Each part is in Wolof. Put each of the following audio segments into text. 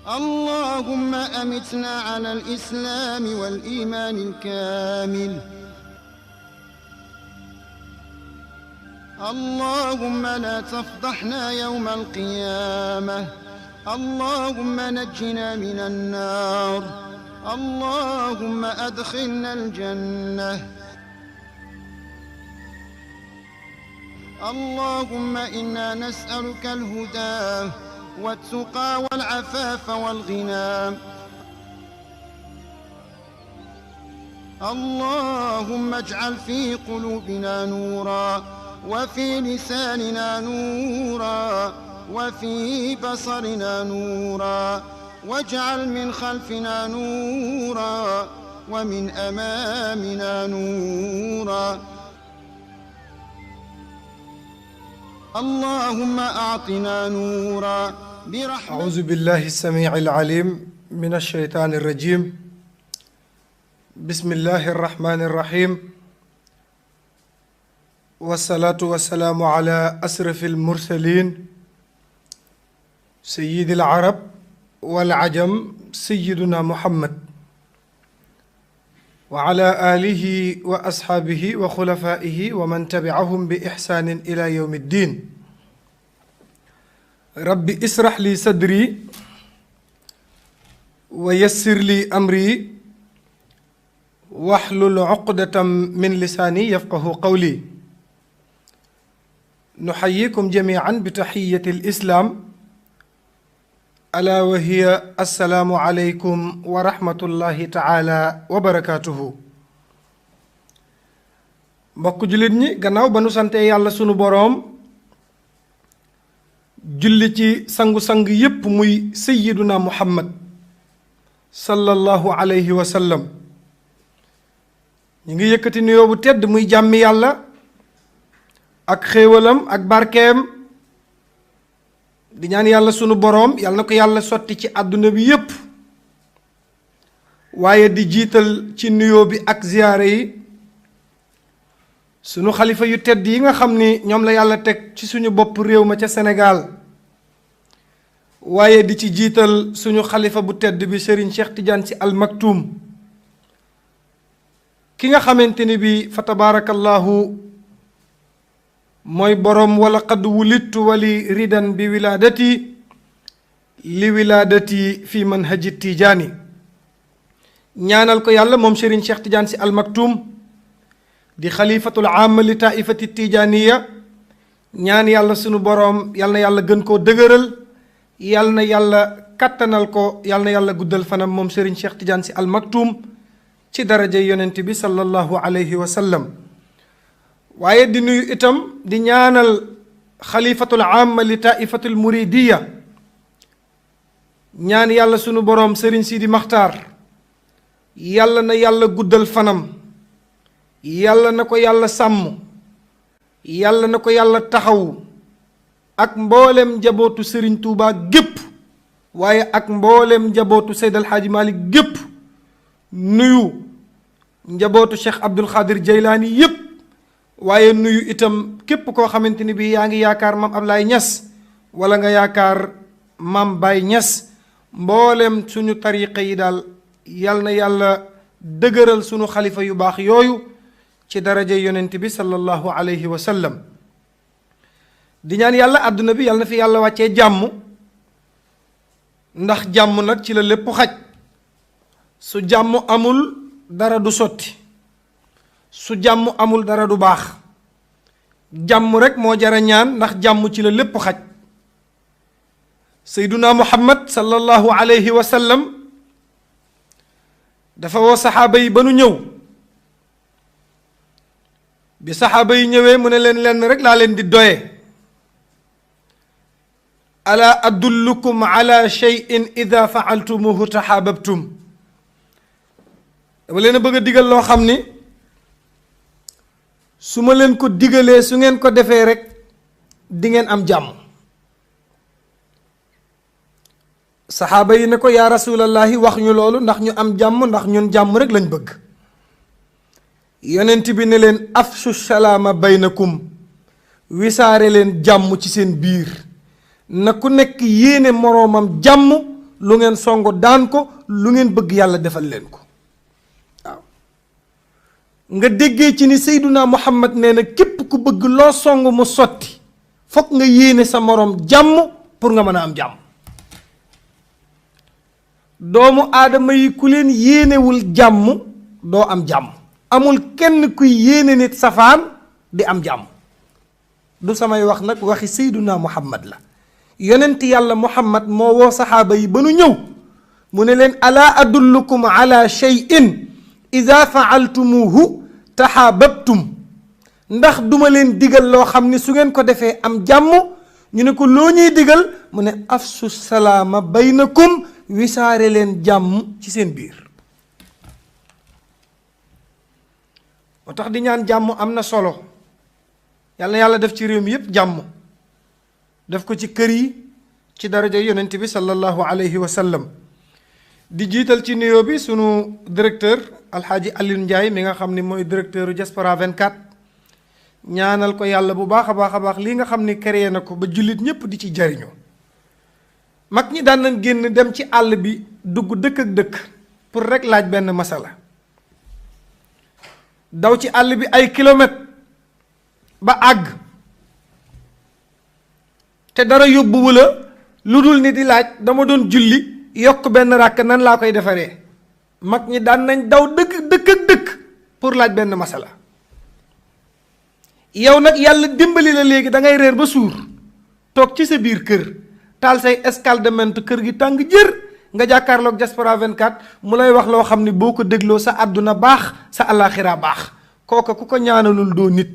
اللهم أمتنا على الإسلام والإيمان الكامل. اللهم لا تفضحنا يوم القيامة. اللهم نجنا من النار. اللهم أدخلنا الجنة. اللهم إنا نسألك الهدى والتقى والعفاف والغنى. اللهم اجعل في قلوبنا نورا وفي لساننا نورا وفي بصرنا نورا واجعل من خلفنا نورا ومن أمامنا نورا. اللهم أعطنا نورا برحمتك. أعوذ بالله السميع العليم من الشيطان الرجيم. بسم الله الرحمن الرحيم، والصلاة والسلام على أشرف المرسلين سيد العرب والعجم سيدنا محمد وعلى آله وأصحابه وخلفائه ومن تبعهم بإحسان إلى يوم الدين. رب اسرح لي صدري ويسر لي أمري واحلل عقدة من لساني يفقه قولي. نحييكم جميعا بتحية الإسلام ألا وهي السلام عليكم ورحمة الله تعالى وبركاته. mbokk jullit ñi gannaaw ba nu sante yàlla sunu boroom julli ci sangu-sang yépp muy sayyiduna muhammad sallallahu alayhi wa sallam, ñu ngi yëkkati nuyoo bu tedd muy jàmmi yàlla ak xéewalam ak barkeem di ñaan yàlla sunu boroom yàlla na ko yàlla sotti ci àdduna bi yépp, waaye di jiital ci nuyoo bi ak ziyaare yi sunu xalifa yu tedd yi nga xam ni ñoom la yàlla teg ci suñu bopp réew ma ca Sénégal, waaye di ci jiital suñu xalifa bu tedd bi Serigne Cheikh Tidiane Sy Al Maktoum, ki nga xamante ni bi fa tabarakallahu mooy boroom wala qad wulittu wali ridan bi wilaadati li wilaadati fi manhaji tijaani. ñaanal ko yàlla moom Serigne Cheikh Tidiane Sy Al Maktoum di xalifatul aam li taifati tijaaniya, ñaan yàlla sunu boroom yàlla na yàlla gën koo dëgëral, yàlla na yàlla kattanal ko, yàlla na yàlla guddal fanam moom Serigne Cheikh Tidiane Sy Al Maktoum ci daraja yonent bi sallallahu alayhi wa sallam. waaye di nuyu itam di ñaanal xalifatul aam li taifatul muridiya, ñaan yàlla sunu boroom Serigne Sidi Maxtaar yàlla na yàlla guddal fanam, yàlla na ko yàlla sàmm, yàlla na ko yàlla taxawu ak mboolem njabootu Serigne Touba gépp, waaye ak mboolem njabootu Seyd El Hadji Malick gépp, nuyu njabootu Cheikh Abdul Xaadir Jaylaani yépp, waaye nuyu itam képp koo xamante ni bi yaa ngi yaakaar maam Ablaye Niass wala nga yaakaar maam Baye Niass, mboolem suñu tariqa yi daal yal na yàlla dëgëral suñu xalifa yu baax yooyu ci daraja yonent bi sallallahu alayhi wa sallam. di ñaan yàlla àdduna bi yal na fi yàlla wàccee jàmm, ndax jàmm nag ci la lépp xaj. su jàmm amul dara du sotti, su jàmm amul dara du baax. jàmm rek moo jara ñaan, ndax jàmm ci la lépp xaj. sayduna muhammad sallallahu alayhi wa sallam dafa woo saxaaba yi ba nu ñëw. bi saxaaba yi ñëwee mu ne leen lenn rek laa leen di doye. ala adullukum ala shay'in ida faaltumuhu taxaababtum. dama leen a bëgg a digal loo xam ni su ma leen ko digalee su ngeen ko defee rek di ngeen am jàmm. saxaaba yi ne ko yaa rasulallahi wax ñu loolu ndax ñu am jàmm, ndax ñun jàmm rek lañ bëgg. yonent bi ne leen afshu salaama baynakum, wisaare leen jàmm ci seen biir, na ku nekk yéene moroomam jàmm lu ngeen songo daan ko, lu ngeen bëgg yàlla defal leen ko. waaw nga déggee ci ni Seyduna Muhammad nee na képp ku bëgg loo song mu sotti fokk nga yéene sa moroom jàmm pour nga mën a am jàmm. doomu aadama yi ku leen yéenewul jàmm doo am jàmm. amul kenn kuy yéene nit safaan di am jàmm. du samay wax nag waxi Seyduna Muhammad la. yonent yàlla Muhammad moo woo saxaaba yi ba nu ñëw mu ne leen alaa adullukum ala shay'in ida faaltumuhu taxaababtum. ndax duma leen digal loo xam ni su ngeen ko defee am jàmm. ñu ne ko loo ñuy digal mu ne afsu salaama baynakum, wisaare leen jàmm ci seen biir. moo tax di ñaan jàmm am na solo. yàlla na yàlla def ci réew mi yépp jàmm, def ko ci kër yi ci daraja yonent bi sallallahu alayhi wa sallam. di jiital ci nuyoo bi sunu directeur alxaaji Alioune Ndiaye mi nga xam ni mooy directeur Diaspora 24. ñaanal ko yàlla bu baax a baax lii nga xam ni créé na ko ba jullit ñépp di ci jariñoo. mag ñi daan nañ génn dem ci àll bi dugg dëkk ak dëkk pour rek laaj benn masala. daw ci àll bi ay kilomètres ba àgg te dara yóbbuwu la lu dul ni di laaj dama doon julli yokk benn ràkk nan laa koy defaree. mag ñi daan nañ daw dëkk ak dëkk pour laaj benn masala. yow nag yàlla dimbali la léegi da ngay reer ba suur toog ci sa biir kër taal say escaldement kër gi tàng jër nga jàkkaarloog Diaspora 24 mu lay wax loo xam ne boo ko dégloo sa àdduna baax sa àllaaxira baax. kooka ku ko ñaanalul doo nit.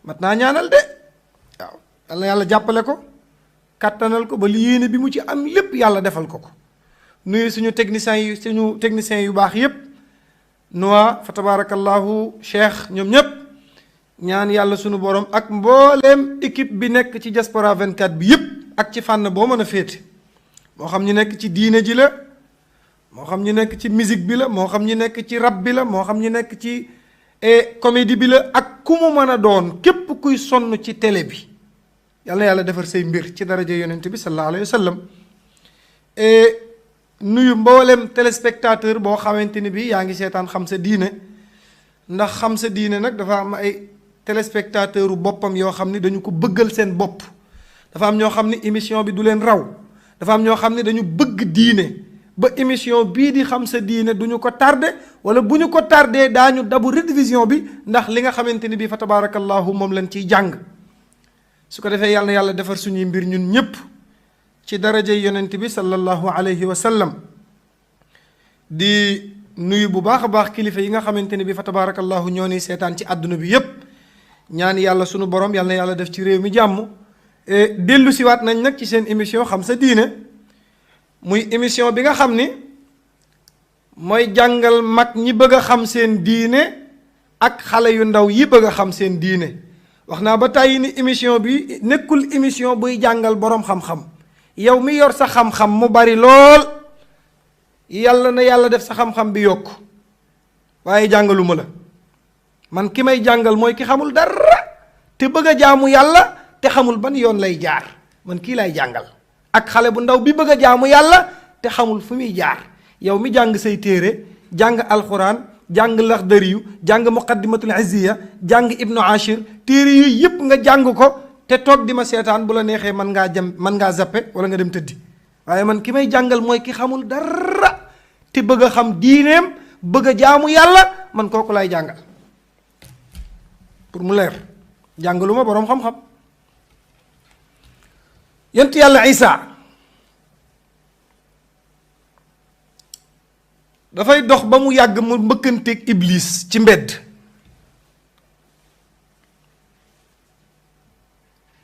mat naa ñaanal de waaw yal na yàlla jàppale ko kàttanal ko ba li yéene bi mu ci am lépp yàlla defal ko ko. nuyu suñu techniciens yu baax yépp Noa fa tabarakallahu Cheikh ñoom ñépp ñaan yàlla sunu borom ak mbooleem équipe bi nekk ci Diaspora 24 bi yépp ak ci fànn boo mën a féete. moo xam ñu nekk ci diine ji la, moo xam ñu nekk ci musique bi la, moo xam ñu nekk ci rap bi la, moo xam ñu nekk ci comédie bi la, ak ku mu mën a doon képp kuy sonn ci télé bi yàlla na yàlla defar say mbir ci daraja yonent bi sallallahu alayhi wa sallam. nuyu mboolem téléspectateur boo xamante ni bi yaa ngi seetaan Xam Sa Diine. ndax Xam Sa Diine nag dafa am ay téléspectateur boppam yoo xam ni dañu ko bëggal seen bopp. dafa am ñoo xam ni émission bi du leen raw. dafa am ñoo xam ne dañu bëgg diine ba émission bii di Xam Sa Diine duñu ko tardé wala bu ñu ko tardé daañu dabu rediffusion bi ndax li nga xamante ni bii fa tabarakallahu moom lañ ciy jàng. su ko defee yàlla na yàlla defar suñuy mbir ñun ñépp ci daraja yonent bi sallallahu alayhi wa sallam. di nuyu bu baax a baax kilifa yi nga xamante ni bii fa tabarakallahu ñoo ni seetaan ci àdduna bi yépp ñaan yàlla sunu borom yàlla na yàlla def ci réew mi jàmm. dellu siwaat nañ nag ci seen émission Xam Sa Diine muy émission bi nga xam ni mooy jàngal mag ñi bëgg a xam seen diine ak xale yu ndaw yi bëgg a xam seen diine. wax naa ba tàyyi ni émission bi nekkul émission buy jàngal boroom xam-xam. yow mi yor sa xam-xam mu bari lool yàlla na yàlla def sa xam-xam bi yokk waaye jàngaluma la man ki may jàngal mooy ki xamul dara te bëgg a jaamu yàlla te xamul ban yoon lay jaar man kii lay jàngal. ak xale bu ndaw bi bëgg a jaamu yàlla te xamul fu muy jaar. yow mi jàng say téere jàng alxuraan jàng laxdariyu jàng muqaddimatul izziya jàng ibnu ashir téere yooyu yépp nga jàng ko te toog di ma seetaan bu la neexee mën ngaa zappe wala nga dem tëddi. waaye man ki may jàngal mooy ki xamul dara te bëgg a xam diineem bëgg a jaamu yàlla man kooku lay jàngal pour mu leer. jàngaluma boroom xam-xam. yonent yàlla Isa dafay dox ba mu yàgg mu mbëkkanteeg Iblis ci mbedd.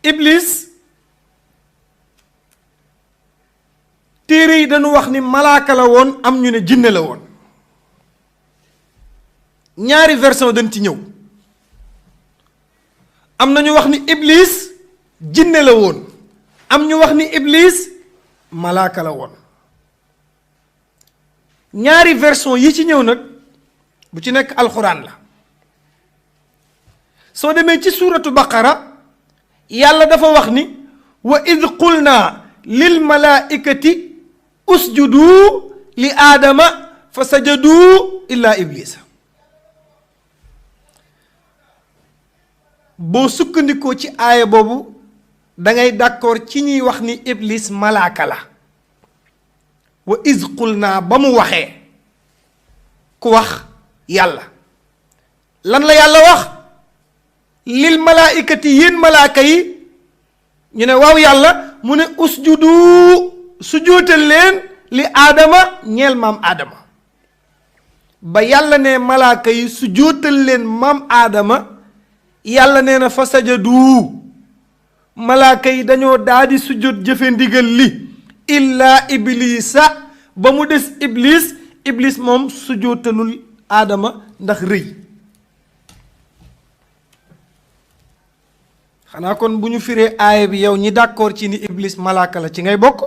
Iblis téere yi dañu wax ni malaaka la woon am ñu ne jinne la woon. ñaari version dañ ci ñëw. am na ñu wax ni Iblis jinne la woon. am ñu wax ni Iblis malaaka la woon. ñaari version yi ci ñëw nag bu ci nekk alxuraan la. soo demee ci suuratu baqara yàlla dafa wax ni wa id qulna lil malaikati usjudu li aadama fa sajadu illa iblisa. boo sukkandikoo ci aaya boobu dangay d'accord ci ñuy wax ni iblis malaaka la. wa iz qulnaa ba mu waxee ku wax yàlla lan la yàlla wax lil malaaikati yéen malaaka yi ñu ne waaw yàlla mu ne usjudu sujjóotal leen li aadama ñeel maam aadama. ba yàlla ne malaaka yi sujjóotal leen maam aadama yàlla nee na fa sajadu malaaka yi dañoo daldi sujjóot jëfe ndigal li illa iblisa ba mu des iblis moom sujjóotalul aadama ndax rëy. xanaa kon bu ñu firee aaya bi yow ñi d'accord ci ni iblis malaaka la ci ngay bokk.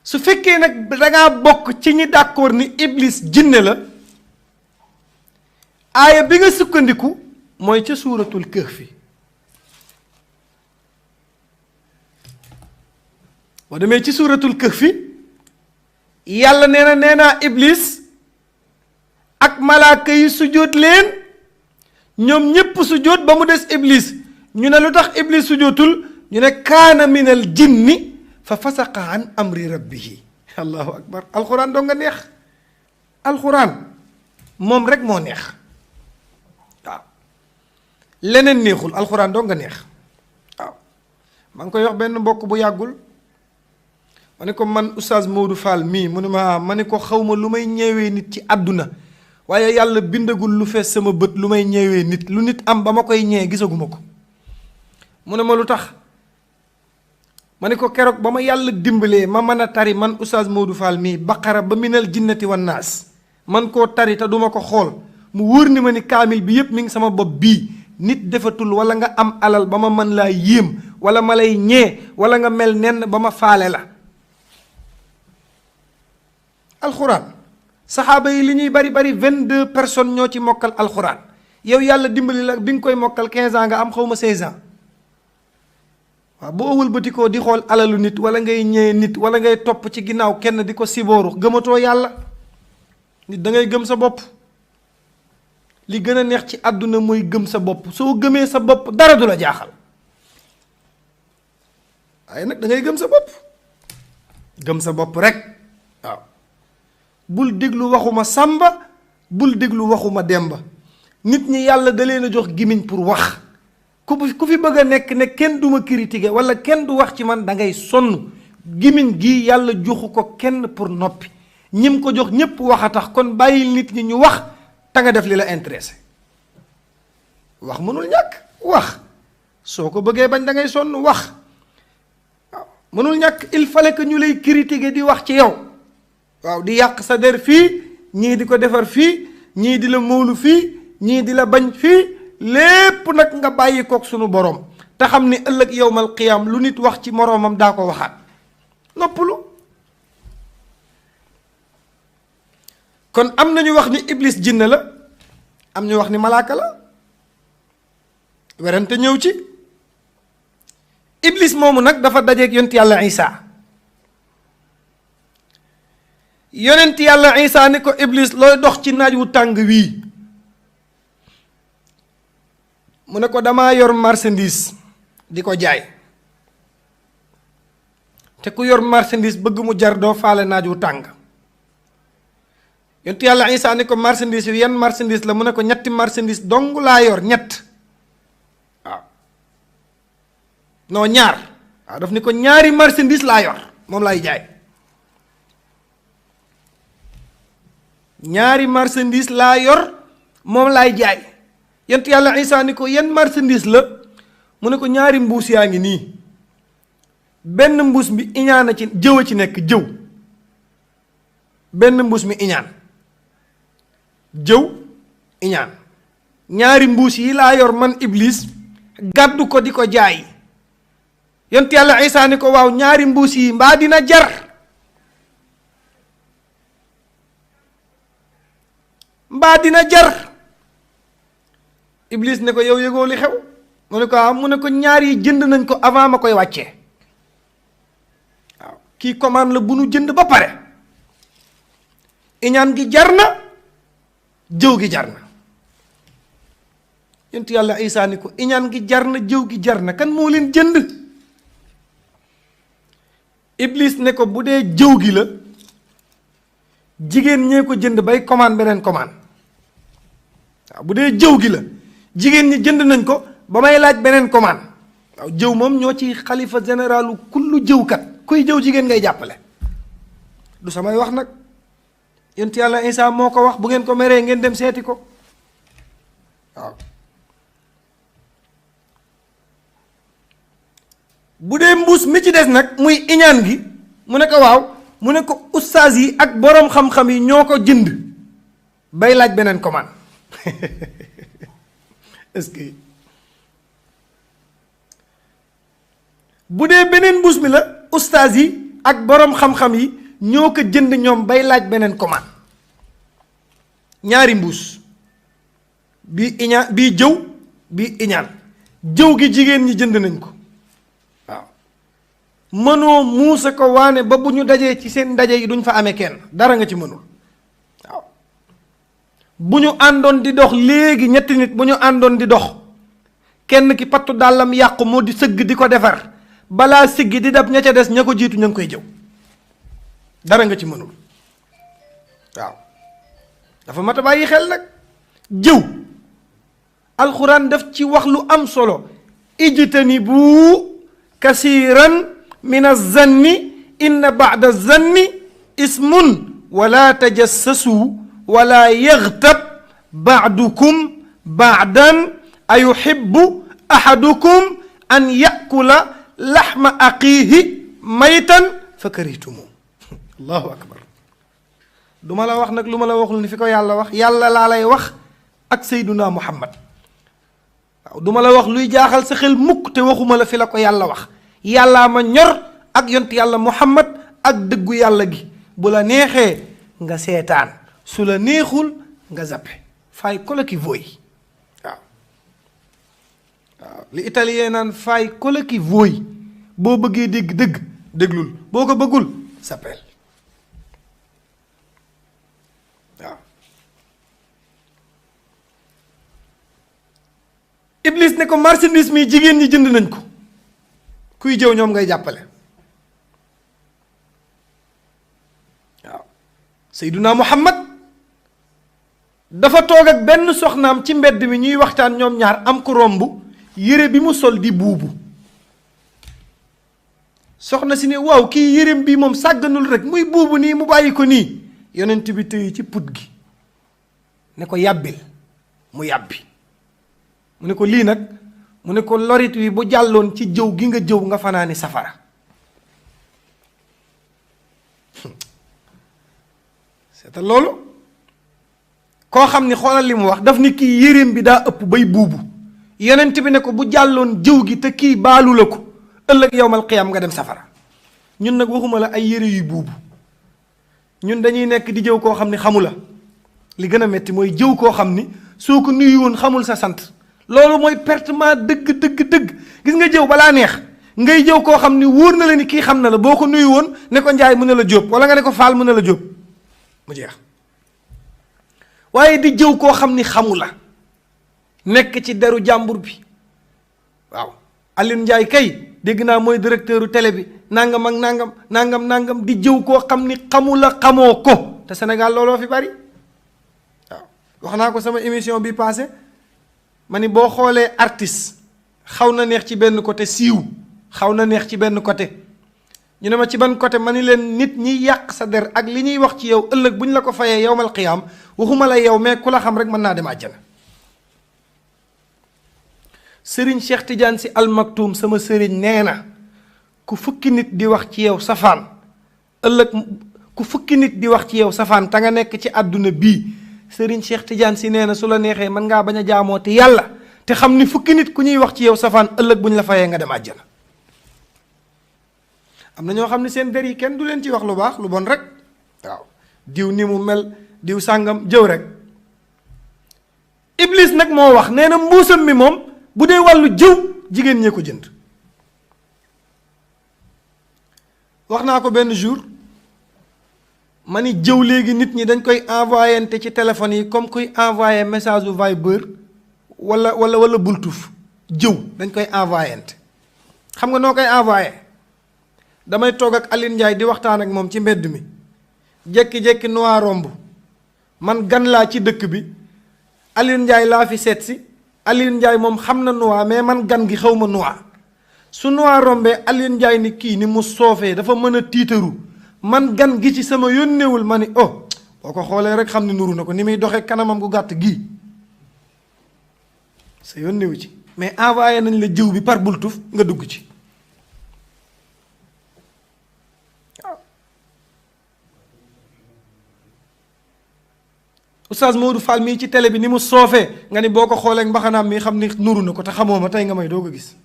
su fekkee nag dangaa bokk ci ñi d'accord ni iblis jinne la aaya bi nga sukkandiku mooy ca suuratul kahfi. boo demee ci suuratul kahfi yàlla nee naa iblis ak malaaka yi sujjóot leen ñoom ñépp sujjóot ba mu des iblis ñu ne lu tax iblis sujjóotul ñu ne kaana minal jinni fa fasaqa an amri rabbihi. allahu akbar. alxuraan doo nga neex. alxuraan moom rek moo neex waaw leneen neexul alxuraan doo nga neex waaw. maa ngi koy wax benn mbokk bu yàggul ma ne ko man oustaz Modou Fall mii mu ne ma ne ko xaw ma lu may ñeewee nit ci àdduna waaye yàlla bindagul lu fees sama bët lu may ñeewee nit lu nit am ba ma koy ñee gisaguma ko. mu ne ma lu tax ma ne ko keroog ba ma yàlla dimbalee ma mën a tari man oustaz Modou Fall mii baqara ba minal jinnati wan naas man koo tari te duma ko xool mu wóor ni ma ni kaamil bi yépp mi ngi sama bopp bii nit defatul wala nga am alal ba ma mën laa yéem wala ma lay ñee wala nga mel nenn ba ma faale la. alxuraan saxaaba yi li ñuy bari 22 personnes ñoo ci mokkal alxuraan yow yàlla dimbali la bi nga koy mokkal 15 ans nga am xaw ma 16 ans. waaw boo wëlbatikoo di xool alalu nit wala ngay ñëwee nit wala ngay topp ci ginnaaw kenn di ko sibooru gëmatoo yàlla. nit da ngay gëm sa bopp li gën a neex ci àdduna mooy gëm sa bopp soo gëmee sa bopp dara du la jaaxal waaye nag da ngay gëm sa bopp gëm sa bopp rek waaw. bul déglu waxuma sàmba bul déglu waxuma demba nit ñi yàlla da leen a jox gimiñ pour wax. ku fi bëgg a nekk ne kenn du ma critiquer wala kenn du wax ci man da ngay sonn gimiñ gi yàlla joxu ko kenn pour noppi ñim ko jox ñépp wax a tax kon bàyyil nit ñi ñu wax te nga def li la intéressé. wax mënul ñàkk wax soo ko bëggee bañ da ngay sonn wax waaw mënul ñàkk il fallait que ñu lay critiquer di wax ci yow waaw di yàq sa der fii ñii di ko defar fii ñii di la móolu fii ñii di la bañ fii. lépp nag nga bàyyi kook sunu borom te xam ni ëllëg yowmal qiyaam lu nit wax ci moroomam daa ko waxaat noppalu. kon am na ñu wax ni iblis jinne la am ñu wax ni malaaka la werante ñëw ci. iblis moomu nag dafa dajeeg yonent yàlla Isa yonent yàlla Isa ni ko iblis looy dox ci naaj wu tàng wii. mu ne ko damaa yor marchandise di ko jaay te ku yor marchandise bëgg mu jar doo faale naaj wu tàng. yonent yàlla Isa ni ko marchandise yu yan marchandise la mu ne ko ñetti marchandise dong laa yor ñett waaw non ñaar waaw daf ni ko ñaari marchandise laa yor moom laay jaay ñaari marchandise laa yor moom laay jaay. yonent yàlla Isa ni ko yan marchandise la mu ne ko ñaari mbuus yaa ngi nii benn mbuus mi iñaan a ci jëw a ci nekk jëw benn mbuus mi iñaan jëw iñaan ñaari mbuus yi laa yor man iblis gàddu ko di ko jaay. yonent yàlla Isa ni ko waaw ñaari mbuus yi mbaa dina jar mbaa dina jar Iblis ne ko yow yëgoo li xew mu ne ko mu ne ko ñaar yi jënd nañ ko avant ma koy wàccee waaw kii commande la bu nu jënd ba pare iñaan gi jar na jëw gi jar na yonent yàlla Isaa ni ko iñaan gi jar na jëw gi jar na kan moo leen jënd Iblis ne ko bu dee jëw gi la jigéen ñee ko jënd bay commande beneen commande waaw bu dee jëw gi la jigéen ñi jënd nañ ko ba may laaj beneen commande waaw jëw moom ñoo ci xalifa généralu kullu jëwkat kuy jëw jigéen ngay jàppale du samay wax nag yonent yàlla Isaa moo ko wax bu ngeen ko meree ngeen dem seeti ko waaw bu dee mbuus mi ci des nag muy iñaan gi mu ne ko waaw mu ne ko ustaas yi ak boroom xam-xam yi ñoo ko jënd bay laaj beneen commande est-ce que bu dee beneen mbuus mi la ustaas yi ak boroom xam-xam yi ñoo ko jënd ñoom bay laaj beneen commande ñaari mbuus bii iñaan bii jëw bii iñaan jëw gi jigéen ñi jënd nañ ko waaw mënoo muusa ko waane ba bu ñu dajee ci seen ndaje yi duñ fa amee kenn dara nga ci mënul waaw bu ñu àndoon di dox léegi ñetti nit bu ñu àndoon di dox kenn ki pattu dàllam yàqu moo di sëgg di ko defar balaa siggi di dab ña ca des ña ko jiitu ña ngi koy jëw dara nga ci mënul waaw dafa mat a bàyyi xel nag jëw alxuraan daf ci wax lu am solo ijtanibu kasiran min az-zanni inna ba'da az-zanni ismun wala tajassasu wala yaghtab ba'dukum ba'dan ayuhibbu ahadukum an yakula laxma aqiihi maytan fa karihtumu allahu akbar duma la wax nag lu ma la waxul ni fi ko yàlla wax yàlla laa lay wax ak sayduna muhammad waaw duma la wax luy jaaxal sa xel mukk te waxuma la fi la ko yàlla wax yàllaa ma ñor ak yont yàlla muhammad ak dëggu yàlla gi bu la neexee nga seetaan su la neexul nga zappe fay kola ki voy waaw waaw li italien naan fay kola ki voy boo bëggee dégg dëgg déglul boo ko bëggul zappel waaw Iblis ne ko marchandise mi jigéen ñi jënd nañ ko kuy jëw ñoom ngay jàppale waaw Seyduna Muhammad dafa toog ak benn soxnaam ci mbedd mi ñuy waxtaan ñoom ñaar am ko romb yére bi mu sol di buubu soxna si ne waaw kii yéreem bi moom sàgganul rek muy buubu nii mu bàyyi ko nii yonent bi tëye ci put gi ne ko yàbbil mu yàbbi mu ne ko lii nag mu ne ko lorit wi bu jàlloon ci jëw gi nga jëw nga fanaani safara c'est loolu koo xam ni xoolal li mu wax daf ni kii yéreem bi daa ëpp bay buubu yonent bi ne ko bu jàlloon jëw gi te kii baalu la ko ëllëg yowmal qiyaam nga dem safara ñun nag waxuma la ay yére yuy buubu ñun dañuy nekk di jëw koo xam ni xamu la li gën a metti mooy jëw koo xam ni soo ko nuyu woon xamul sa sant loolu mooy pertement dëgg gis nga jëw balaa neex ngay jëw koo xam ni wóor na la ni kii xam na la boo ko nuyu woon ne ko njaay mu ne la jóob wala nga ne ko faal mu ne la jóob mu jeex waaye di jëw koo xam ni xamu la nekk ci deru jàmbur bi waaw Alioune Ndiaye kay dégg naa mooy directeuru télé bi nangam ak nangam di jëw koo xam ni xamu la xamoo ko te Sénégal looloo fi bari waaw wax naa ko sama émission bi passé ma ni boo xoolee artiste xaw na neex ci benn côté siiw xaw na neex ci benn côté ñu ne ma ci ban côté ma ni leen nit ñi yàq sa der ak li ñuy wax ci yow ëllëg bu ñu la ko fayee yowmal qiyaam waxuma la yow mais ku la xam rek mën naa dem àjjana sëriñ Cheikh Tidiane si almaktum sama sëriñ nee na ku fukki nit di wax ci yow safaan ëllëg ku fukki nit di wax ci yow safaan te nga nekk ci àdduna bii sëriñ Cheikh Tidiane si nee na su la neexee mën ngaa bañ a jaamoo te yàlla te xam ni fukki nit ku ñuy wax ci yow safaan ëllëg bu ñu la fayee nga dem àjjana am na ñoo xam ne seen der yi kenn du leen ci wax lu baax lu bon rek waaw diw ni mu mel diw sàngam jëw rek Iblis nag moo wax nee na mbuusam mi moom bu dee wàllu jëw jigéen ñee ko jënd. wax naa ko benn jour ma ni jëw léegi nit ñi dañ koy envoyante ci téléphone yi comme kuy envoyé message bu Viber wala bultuf jëw dañ koy envoyante. xam nga noo koy envoyé damay toog ak Aline Ndiaye di waxtaan ak moom ci mbedd mi jékki-jékki Noa romb man gan laa ci dëkk bi Aline Ndiaye laa fi seet si Aline Ndiaye moom xam na Noa mais man gan gi xaw ma Noa su Noa rombee Aline Ndiaye ni kii ni mu soofee dafa mën a tiitaru man gan gi ci sama yónneewul ma ni oh boo ko xoolee rek xam ne nuru na ko ni muy doxee kanamam gu gàtt gii sa yónneewu ci mais envoyé nañ la jëw bi par bultuf nga dugg ci waaw. Oustaz Modou Fall mii ci télé bi ni mu soofee nga ni boo ko xoolee mbaxanaam mi xam ni nuru na ko te xamoo ma tey nga may doo ko gis.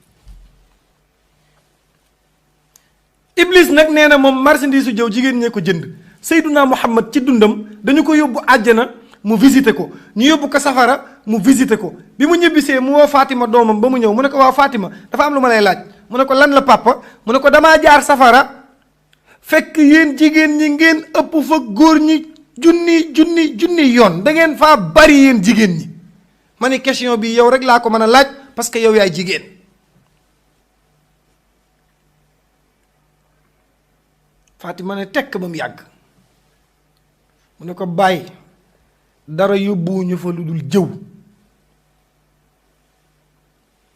Iblis nag nee na moom marchandise su jëw jigéen ñee ko jënd Seyduna Muhammad ci dundam dañu ko yóbbu àjjana mu visité ko ñu yóbbu ko safara mu visité ko bi mu ñibbisee mu woo Fatima doomam ba mu ñëw mu ne ko waaw Fatima dafa am lu ma lay laaj mu ne ko lan la papa mu ne ko damaa jaar safara fekk yéen jigéen ñi ngeen ëpp fa góor ñi junni yoon da ngeen faa bari yéen jigéen ñi ma ne question bi yow rek laa ko mën a laaj parce que yow yaay jigéen. Fatima ne tekk ba mu yàgg mu ne ko bàyyi dara yóbbuwuñu fa lu dul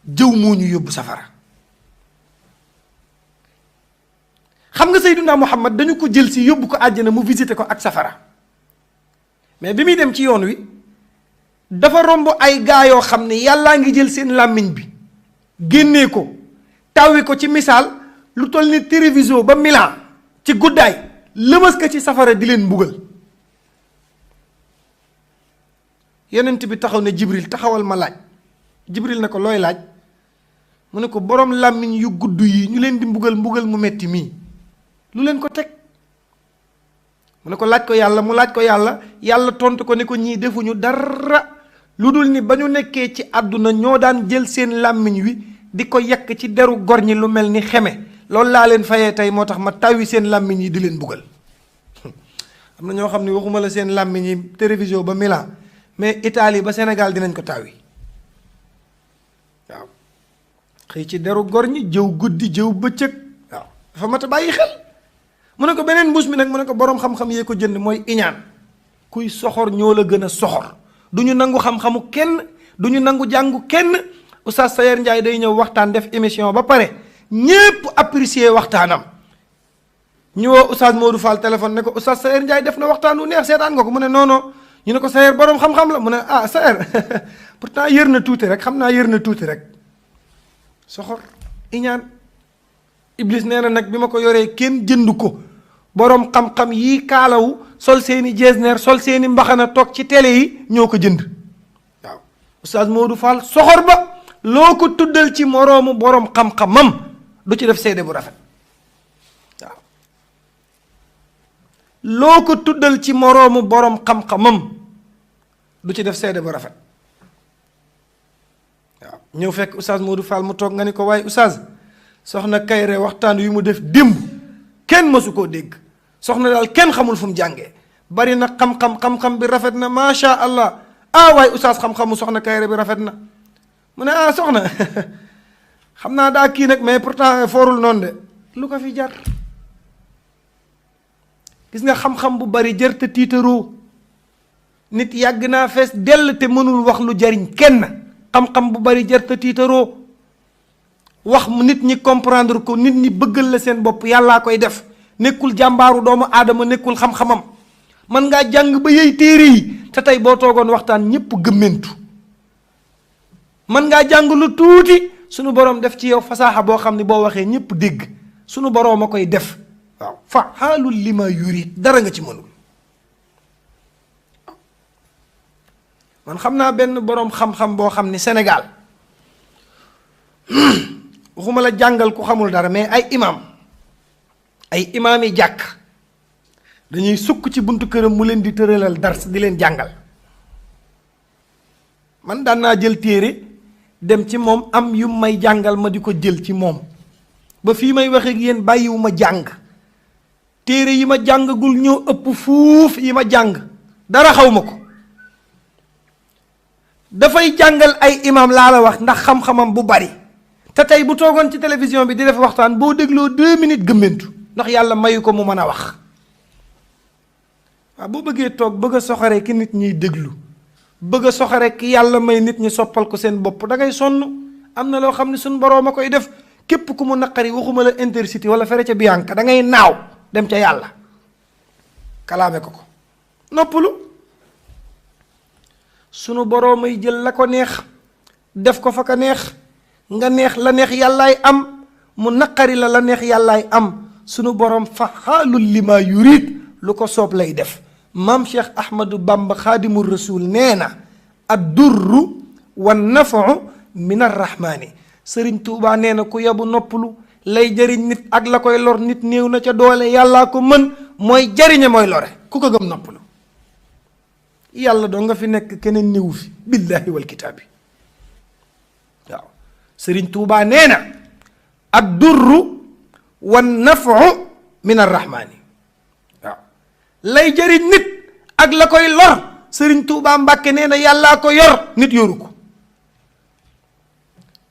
jëw moo ñu yóbbu safara. xam nga Seydina Muhammad dañu ko jël si yóbbu ko àjjana mu visité ko ak safara mais bi muy dem ci yoon wi dafa romb ay gaa yoo xam ne yàllaa ngi jël seen làmmiñ bi génnee ko tawwi ko ci misaal lu toll ni télévision ba Milan ci guddaay lëmas ka ci safara di leen mbugal. yonent bi taxaw ne Jibril taxawal ma laaj Jibril na ko looy laaj mu ne ko boroom làmmiñ yu gudd yi ñu leen di mbugal mu metti mii lu leen ko teg mu ne ko laaj ko yàlla mu laaj ko yàlla yàlla tontu ko ne ko ñii defuñu dara lu dul ni ba ñu nekkee ci àdduna ñoo daan jël seen làmmiñ wi di ko yekk ci deru gor ñi lu mel ni xeme loolu laa leen fayee tey moo tax ma tawwi seen làmmiñ yi di leen mbugal. am na ñoo xam ne waxuma la seen làmmiñ yi télévision ba Milan mais Italie ba Sénégal dinañ ko tawwi waaw xëy ci deru gor ñi jëw guddi jëw bëccëg waaw dafa mat a bàyyi xel. mu ne ko beneen mbuus mi nag mu ne ko boroom xam-xam yee ko jënd mooy iñaan kuy soxor ñoo la gën a soxor du ñu nangu xam-xamu kenn du ñu nangu jàngu kenn. Oustaz Sayer Ndiaye day ñëw waxtaan def émission ba pare ñépp apprécier waxtaanam ñu woo Oustaz Modou Fall téléphone ne ko Oustaz Sayer Ndiaye def na waxtaan wu neex seetaan nga ko mu ne non non ñu ne ko Sayer boroom xam-xam la mu ne ah Sayer pourtant yër na tuuti rek xam naa yër na tuuti rek soxor iñaan. Iblis nee na nag bi ma ko yoree kenn jënd ko boroom xam-xam yii kaalawu sol seeni jesner sol seeni mbaxana toog ci télé yi ñoo ko jënd waaw. Oustaz Modou Fall soxor ba loo ko tuddal ci moroomu boroom xam-xamam du ci def seede bu rafet waaw. loo ko tuddal ci moroomu boroom xam-xamam du ci def seede bu rafet waaw. ñëw fekk Oustaz Modou Fall mu toog nga ni ko waaye Oustaz soxna Kayre waxtaan wi mu def démb kenn mësu koo dégg soxna daal kenn xamul fu mu jàngee bari na xam-xam bi rafet na macha allah waaye Oustaz xam-xamu soxna Kayre bi rafet na mu ne soxna xam naa daa kii nag mais pourtant foorul noonu de lu ko fi jar. gis nga xam-xam bu bari jar te tiitaroo nit yàgg naa fees dell te mënul wax lu jariñ kenn xam-xam bu bari jar te tiitaroo wax nit ñi comprendre ko nit ñi bëggal la seen bopp yàllaa koy def nekkul jàmbaaru doomu aadama nekkul xam-xamam man ngaa jàng ba yey téere yi te tey boo toogoon waxtaan ñépp gëmmentu man ngaa jàng lu tuuti sunu boroom def ci yow fasaaxa boo xam ne boo waxee ñépp dégg sunu boroom a koy def waaw fa xaalul li ma yurit dara nga ci mënul. man xam naa benn boroom xam-xam boo xam ne Sénégal waxuma la jàngal ku xamul dara mais ay imaam yi jàkk dañuy sukk ci buntu këram mu leen di tëralal dars di leen jàngal man daan naa jël téere dem ci moom am yu may jàngal ma di ko jël ci moom ba fii may waxe ak yéen bàyyiwu ma jàng téere yi ma jàngagul ñoo ëpp fuuf yi ma jàng dara xaw ma ko dafay jàngal ay imam laa la wax ndax xam-xamam bu bari te tey bu toogoon ci télévision bi di def waxtaan boo dégloo 2 minutes gëmmentu ndax yàlla mayu ko mu mën a wax waaw boo bëggee toog bëgg a soxare ki nit ñiy déglu bëgg a soxare ki yàlla may nit ñi soppal ko seen bopp da ngay sonn am na loo xam ne suñ boroom a koy def képp ku mu naqari waxuma la Intercity wala fere ca Bianca da ngay naaw dem ca yàlla kalaame ko noppalu sunu boroom ay jël la ko neex def ko fa ka neex nga neex la neex yàllaay am mu naqari la neex yàllaay am sunu boroom fa xaalul li ma yurid lu ko soob lay def maam Cheikh Ahmadou Bamba xaadimu rasul nee na ad-durru wan nafu min arrahmaani sëriñ Tuubaa nee na ku yabu noppalu lay jëriñ nit ak la koy lor nit néew na ca doole yàllaa ko mën mooy jariñe mooy lore ku ko gëm noppalu yàlla doo nga fi nekk keneen néewu fi billaahi wal kitaabi waaw sëriñ Tuubaa nee na ad-durru wan nafu min arrahmaani waaw lay jëriñ nit ak la koy lor sëriñ Tuubaa Mbàkke nee na yàllaa ko yor nit yoru ko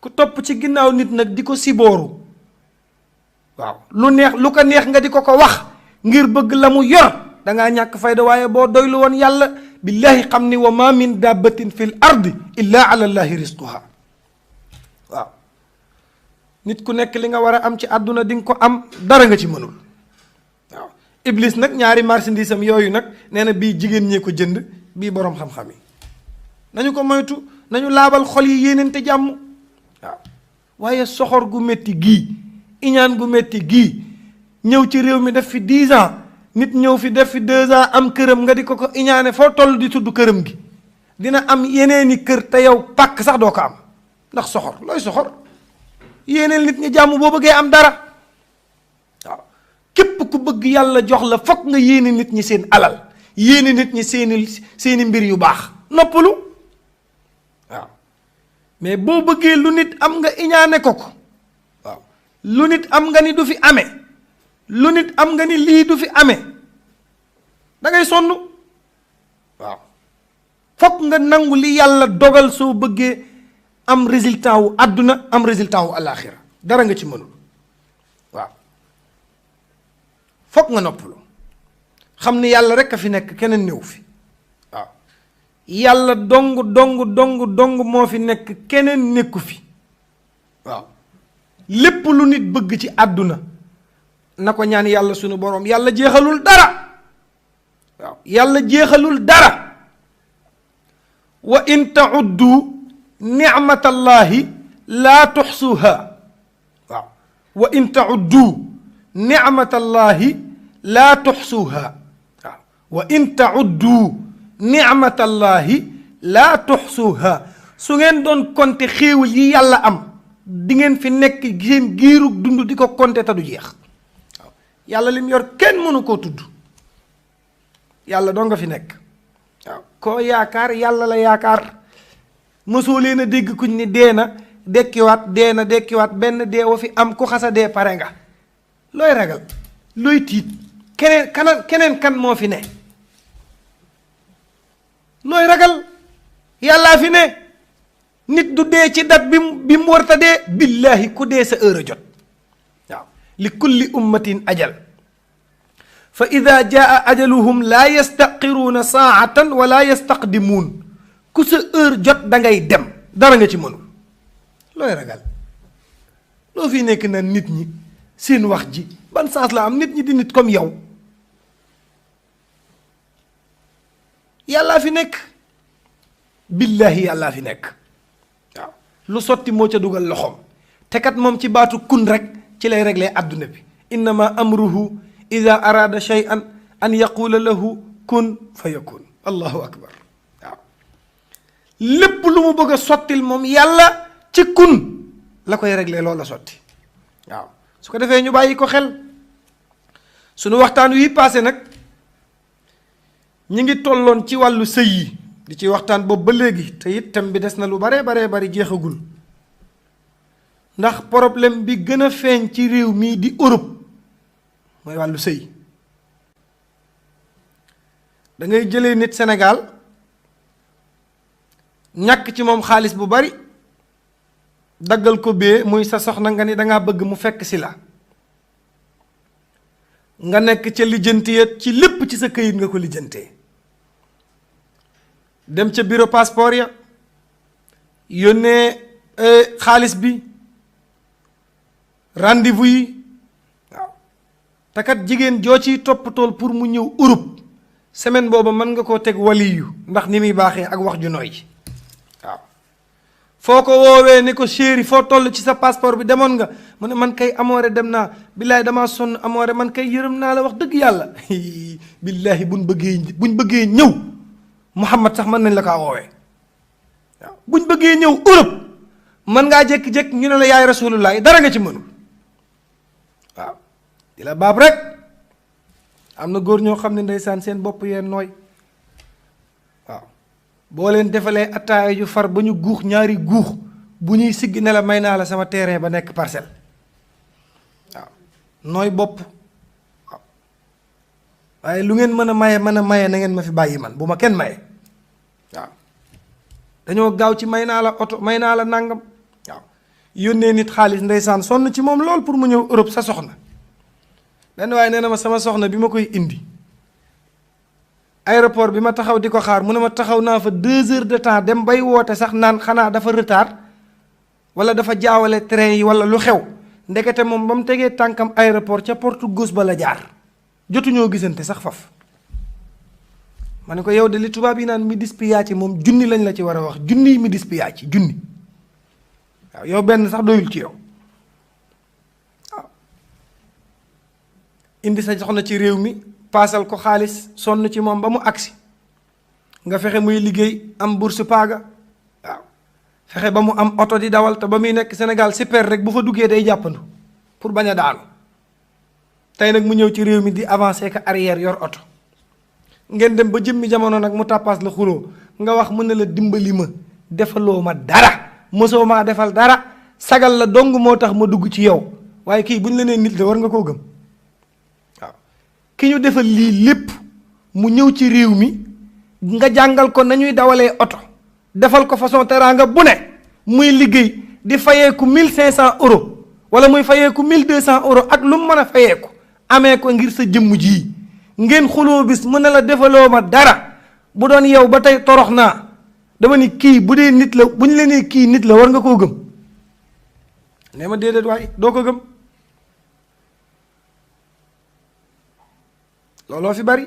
ku topp ci ginnaaw nit nag di ko sibooru waaw lu ko neex nga di ko wax ngir bëgg la mu yor dangaa ñàkk fayda waaye boo doylu woon yàlla billaahi xam ni wa ma min dabbatin fil ardi illa ala llahi risquha waaw nit ku nekk li nga war a am ci àdduna di nga ko am dara nga ci mënul waaw iblis nag ñaari marchandise am yooyu nag nee na bii jigéen ñee ko jënd bii boroom xam-xam yi nañu ko moytu nañu laabal xol yi yéenante jàmm waaw waaye soxor gu métti gii iñaan gu métti gii ñëw ci réew mi def fi 10 ans nit ñëw fi def fi 2 ans am këram nga di ko iñaane foo toll di tudd këram gi dina am yeneeni kër te yow pàkk sax doo ko am ndax soxor looy soxor yéeneel nit ñi jàmm boo bëggee am dara waaw képp ku bëgg yàlla jox la fokk nga yéene nit ñi seen alal yéene nit ñi seeni mbir yu baax noppalu waaw mais boo bëggee lu nit am nga iñaane ko waaw lu nit am nga ni du fi amee lu nit am nga ni lii du fi amee da ngay sonn waaw fokk nga nangu li yàlla dogal soo bëggee am résultat wu àdduna am résultat wu alaaxira dara nga ci mënul waaw fokk nga noppalu xam ni yàlla rekk a fi nekk keneen néew fi waaw yàlla dong moo fi nekk keneen nekku fi waaw lépp lu nit bëgg ci àdduna na ko ñaan yàlla sunu boroom yàlla jeexalul dara waaw yàlla jeexalul dara wa in ta'uddu nicmatallahi laa tuxsuha waaw wa in ta'uddu nicmatallahi laa tuxsuha waaw wa in ta'uddu nicmatallahi laa tuxsuha su ngeen doon compter xéewal yi yàlla am di ngeen fi nekk seen giirug dund di ko compter te du jeex waaw yàlla lim yor kenn mënu koo tudd yàlla doo nga fi nekk waaw koo yaakaar yàlla la yaakaar mësoo leen a dégg kuñ ni dee na dekkiwaat benn dee wa fi am ku xasa dee pare nga looy ragal looy tiit keneen kan moo fi ne looy ragal yàllaa fi ne nit du dee ci dat bi mu warta dee billaahi ku dee sa heure a jot waaw li kulli ummatin ajal fa ida jaa ajaluhum laa yastaqiruuna saatan wala yastaqdimuun ku sa heure jot da ngay dem dara nga ci mënul looy ragal loo fi nekk na nit ñi seen wax ji ban sens la am nit ñi di nit comme yow yàllaa fi nekk billaahi yàllaa fi nekk waaw lu sotti moo ca dugal loxoom te kat moom ci baatu kun rek ci lay régler àdduna bi innama amruhu ida arada shay'an an yaqula lahu kun fa yakun allahu akbar waaw lépp lu mu bëgg a sottil moom yàlla ci kun la koy régler loola sotti waaw su ko defee ñu bàyyi ko xel sunu waxtaan wi passé nag ñi ngi tolloon ci wàllu sëy yi di ci waxtaan boobu ba léegi te it thème bi des na lu baree bari jeexagul ndax problème bi gën a feeñ ci réew mii di Europe mooy wàllu sëy. da ngay jëlee nit Sénégal ñàkk ci moom xaalis bu bari daggal ko bee muy sa soxna nga ni dangaa bëgg mu fekk si la nga nekk ca lijjanti ci lépp ci sa këyit nga ko lijjantee dem ca bureau passeport ya yónnee xaalis bi rendez-vous yi waaw te kat jigéen joo ciy toppatool pour mu ñëw Europe semaine booba mën nga koo teg waliyu ndax ni muy baaxee ak wax ju nooy ji waaw foo ko woowee ni ko chéri foo toll ci sa passeport bi demoon nga mu ne man kay amoore dem naa billaay damaa sonn amoore man kay yërëm naa la wax dëgg yàlla billaahi buñ bëggee ñëw Muhammad sax mën nañ la kaa woowee waaw buñ bëggee ñëw Europe mën ngaa jékki-jékki ñu ne la yaay rasulullah dara nga ci mënul waaw di la baab rek am na góor ñoo xam ne ndeysaan seen bopp yeen nooy waaw boo leen defalee attaaya yu far ba ñu guux ñaari guux bu ñuy sigg ne la may naa la sama terrain ba nekk parcelle waaw nooy bopp waaw waaye lu ngeen mën a maye na ngeen ma fi bàyyi man bu ma kenn maye waaw dañoo gaaw ci may naa la oto may naa la nàngam waaw yónnee nit xaalis ndeysaan sonn ci moom lool pour mu ñëw Europe sa soxna benn waaye nee na ma sama soxna bi ma koy indi aéroport bi ma taxaw di ko xaar mu ne ma taxaw naa fa 2 heures de temps dem bay woote sax naan xanaa dafa retard wala dafa jaawale train yi wala lu xew ndekete moom ba mu tegee tànkam aéroport ca porte gauche ba la jaar jotuñoo gisante sax faf ma ne ko yow de li tubaab yi naan mi dispiyaci moom junni lañ la ci war a wax junni mi dispiyaci junni waaw yow benn sax doyul ci yow waaw indi sa soxna ci réew mi paasal ko xaalis sonn ci moom ba mu agsi nga fexe muy liggéey am bourse paga waaw fexe ba mu am oto di dawal te ba muy nekk Sénégal super rek bu fa duggee day jàppandu pour bañ a daanu tey nag mu ñëw ci réew mi di avancer ka arrière yor oto ngeen dem ba jëmmi jamono nag mu tàppaas la xuloo nga wax mën na la dimbali ma defaloo ma dara mosoo maa defal dara sagal la dong moo tax ma dugg ci yow waaye kii bu ñu la nee nit la war nga koo gëm waaw ki ñu defal lii lépp mu ñëw ci réew mi nga jàngal ko nañuy dawalee oto defal ko façon teraanga bu ne muy liggéey di fayeeku 1500 euros wala muy fayeeku 1200 euros ak lu mu mën a fayeeku amee ko ngir sa jëmm ji ngeen xuloo bis mu ne la defaloo ma dara bu doon yow ba tey torox naa dama ni kii bu dee nit la bu ñu la nee kii nit la war nga koo gëm nee ma déedéet waaye doo ko gëm looloo fi bari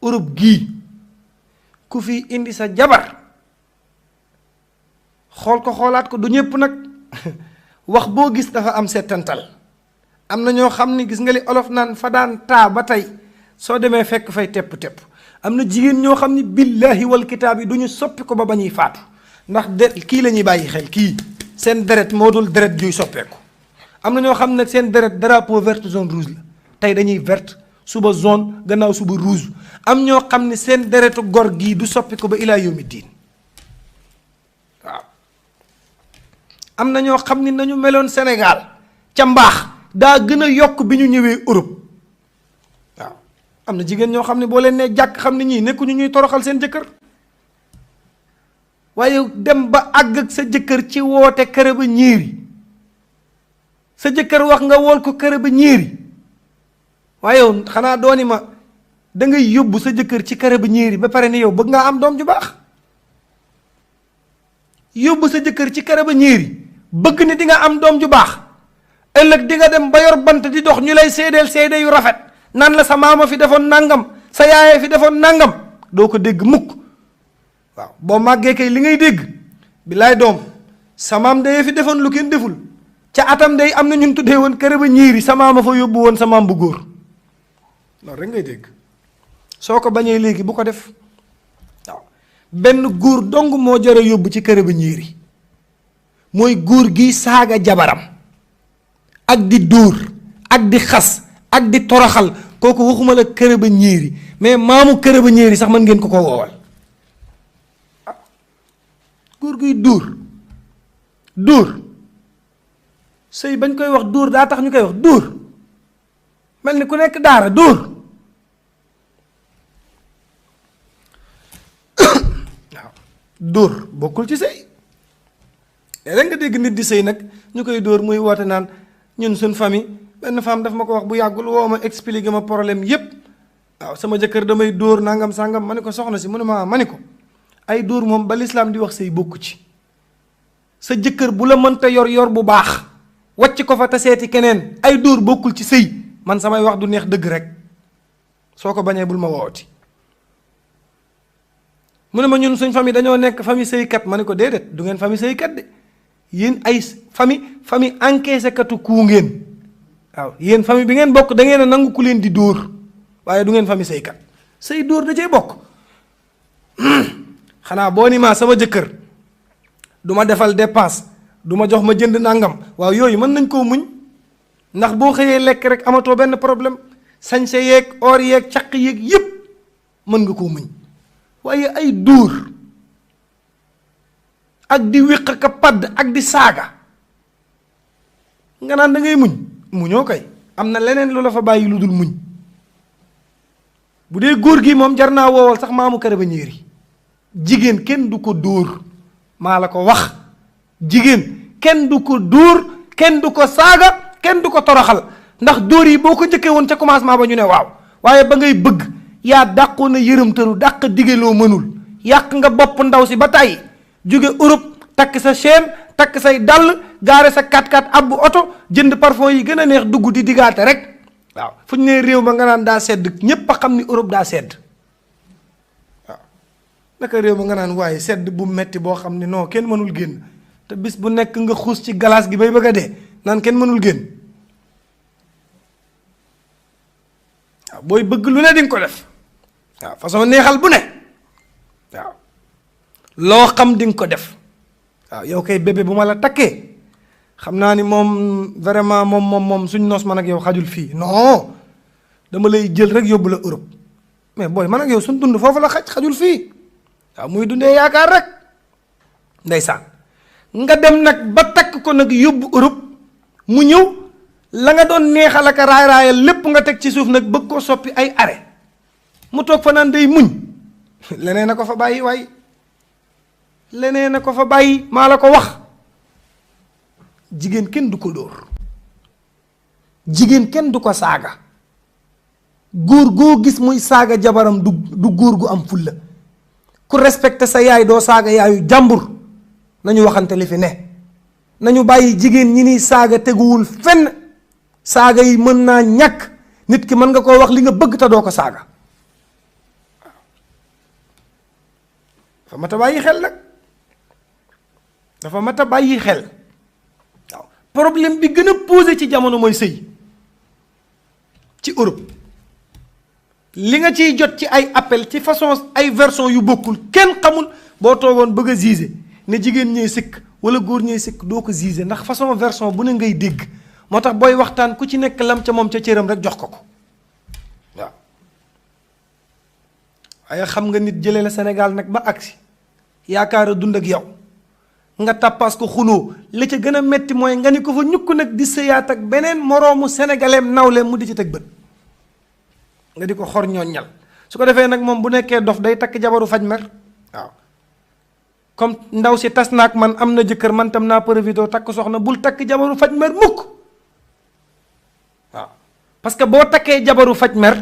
Europe gii ku fi indi sa jabar xool ko xoolaat ko du ñëpp nag wax boo gis dafa am settantal am na ñoo xam ni gis nga li olof naan fa daan taa ba tey soo demee fekk fay tepp-tepp am na jigéen ñoo xam ni billaahi wal kitaab yi du ñu soppi ko ba ba ñuy faatu ndax kii la ñuy bàyyi xel kii seen deret moo dul deret juy soppeeku am na ñoo xam ne seen deret drapeau vert jaune rouge la tey dañuy vert suba jaune gannaaw suba rouge am ñoo xam ne seen deretu gor gii du soppi ko ba ilaa yawmi diin waaw am na ñoo xam ni nañu meloon Sénégal ca mbaax daa gën a yokk bi ñu ñëwee Europe waaw am na jigéen ñoo xam ne boo leen nee jàkk xam ne ñii nekkuñu ñuy toroxal seen jëkkër waaye dem ba àgg ak sa jëkkër ci woote kër ba ñiiri sa jëkkër wax nga wool ko kër ba ñiiri waaye yow xanaa dooni ma da ngay yóbbu sa jëkkër ci kër ba ñiiri ba pare ni yow bëgg ngaa am doom ju baax yóbbu sa jëkkër ci kër ba ñiiri bëgg ni di nga am doom ju baax ëllëg di nga dem ba yor bant di dox ñu lay seedeel seede yu rafet nan la sa maama fi defoon nangam sa yaayee fi defoon nangam doo ko dégg mukk waaw boo màggee kay li ngay dégg bilaay doom sa maam day fi defoon lu kenn deful ca atam day am na ñun tuddee woon kër ba ñiiri sa maama fa yóbbu woon sa maam bu góor loolu rek ngay dégg soo ko bañee léegi bu ko def waaw benn góor dong moo jar a yóbbu ci kër ba ñiiri mooy góor gi saaga jabaram ak di dóor ak di xas ak di toroxal kooku waxuma la kër ba ñiiri mais maamu kër ba ñiiri sax mën ngeen ko ko woowal góor guy dóor sëy bañ koy wax dóor daa tax ñu koy wax dóor mel ni ku nekk daara dóor waaw dóor bokkul ci sëy léeg-léeg nga dégg nit di sëy nag ñu koy dóor muy woote naan ñun suñ famille benn femme daf ma ko wax bu yàggul woo ma expliqué ma problème yépp waaw sama jëkkër damay dóor nangam sangam ma ne ko soxna si mu ne ma ni ko ay dóor moom ba lislaam di wax sëy bokku ci sa jëkkër bu la mënta yor bu baax wàcc ko fa te seeti keneen ay dóor bokkul ci sëy man samay wax du neex dëgg rek soo ko bañee bul ma wooti mu ne ma ñun suñ famille dañoo nekk famille sëykat ma ne ko déedéet du ngeen famille sëykat de yéen ay famille encaissé katu kuu ngeen waaw yéen famille bi ngeen bokk da ngeen a nangu ku leen di dóor waaye du ngeen famille sëykat sëy dóor da cee bokk xanaa boo ni maa sama jëkkër du ma defal dépense du ma jox ma jënd nangam waaw yooyu mën nañ koo muñ ndax boo xëyee lekk rek amatoo benn problème sañse yeeg or yeeg caq yeeg yépp mën nga koo muñ waaye ay dóor ak di wéq ka padd ak di saaga nga naan da ngay muñoo koy am na leneen lu la fa bàyyi lu dul muñ bu dee góor gi moom jar naa woowal sax maamu carabinieri yi jigéen kenn du ko dóor maa la ko wax jigéen kenn du ko dóor kenn du ko saaga kenn du ko toroxal ndax dóor yi boo ko njëkkee woon ca commencement ba ñu ne waaw waaye ba ngay bëgg yaa dàqoon a yërëmtalu dàq digeloo mënul yàq nga bopp ndaw si ba tàyyi jóge Europe takk sa chaîne takk say dàll gaare sa 4x4 abbu oto jënd parfum yi gën a neex dugg di diggaate rek waaw fu ñu nee réew ma nga naan daa sedd ñépp a xam ni Europe daa sedd waaw naka réew ma nga naan waaye sedd bu metti boo xam ne non kenn mënul génn te bis bu nekk nga xuus ci galaas gi bay bëgg a dee naan kenn mënul génn waaw booy bëgg lu ne di nga ko def waaw façon neexal bu ne waaw loo xam di nga ko def waaw yow kay bébé bu ma la takkee xam naa ni moom vraiment moom suñ noos man ak yow xajul fii non dama lay jël rek yóbbu la Europe mais booy man ak yow suñ dund foofu la xajul fii waaw muy dundee yaakaar rek ndeysaan nga dem nag ba takk ko nag yóbbu Europe mu ñëw la nga doon neexal ak raay-raayal lépp nga teg ci suuf nag bëgg koo soppi ay arrêt mu toog fa naan day muñ leneen na ko fa bàyyi waay leneen na ko fa bàyyi maa la ko wax jigéen kenn du ko dóor jigéen kenn du ko saaga góor goo gis muy saaga jabaram du góor gu am fulla ku respecté sa yaay doo saaga yaayu jàmbur nañu waxante li fi ne nañu bàyyi jigéen ñi niy saaga teguwul fenn saaga yi mën naa ñàkk nit ki mën nga koo wax li nga bëgg te doo ko saaga dafa mat a bàyyi xel nag dafa mat a bàyyi xel waaw problème bi gën a posé ci jamono mooy sëy ci Europe li nga ciy jot ci ay appel ci façon ay version yu bokkul kenn xamul boo toogoon bëgg a juger ne jigéen ñee sikk wala góor ñee sikk doo ko juger ndax façon version bu ne ngay dégg moo tax booy waxtaan ku ci nekk lam ca moom ca cëram rek jox ko waaw waaye xam nga nit jëlee la Sénégal nag ba agsi yaakaar a dund ak yow nga tàppaas ko xuloo la ca gën a metti mooy nga ni ko fa ñukk nag di sëyaat ak beneen moroomu sénégaleem nawleem mu di ci teg bët nga di ko xor ñooñal su ko defee nag moom bu nekkee dof day takk jabaru faj mer waaw comme ndaw si tas naak man am na jëkkër man tam naa profité takk soxna bul takk jabaru faj mer mukk waaw parce que boo takkee jabaru faj mer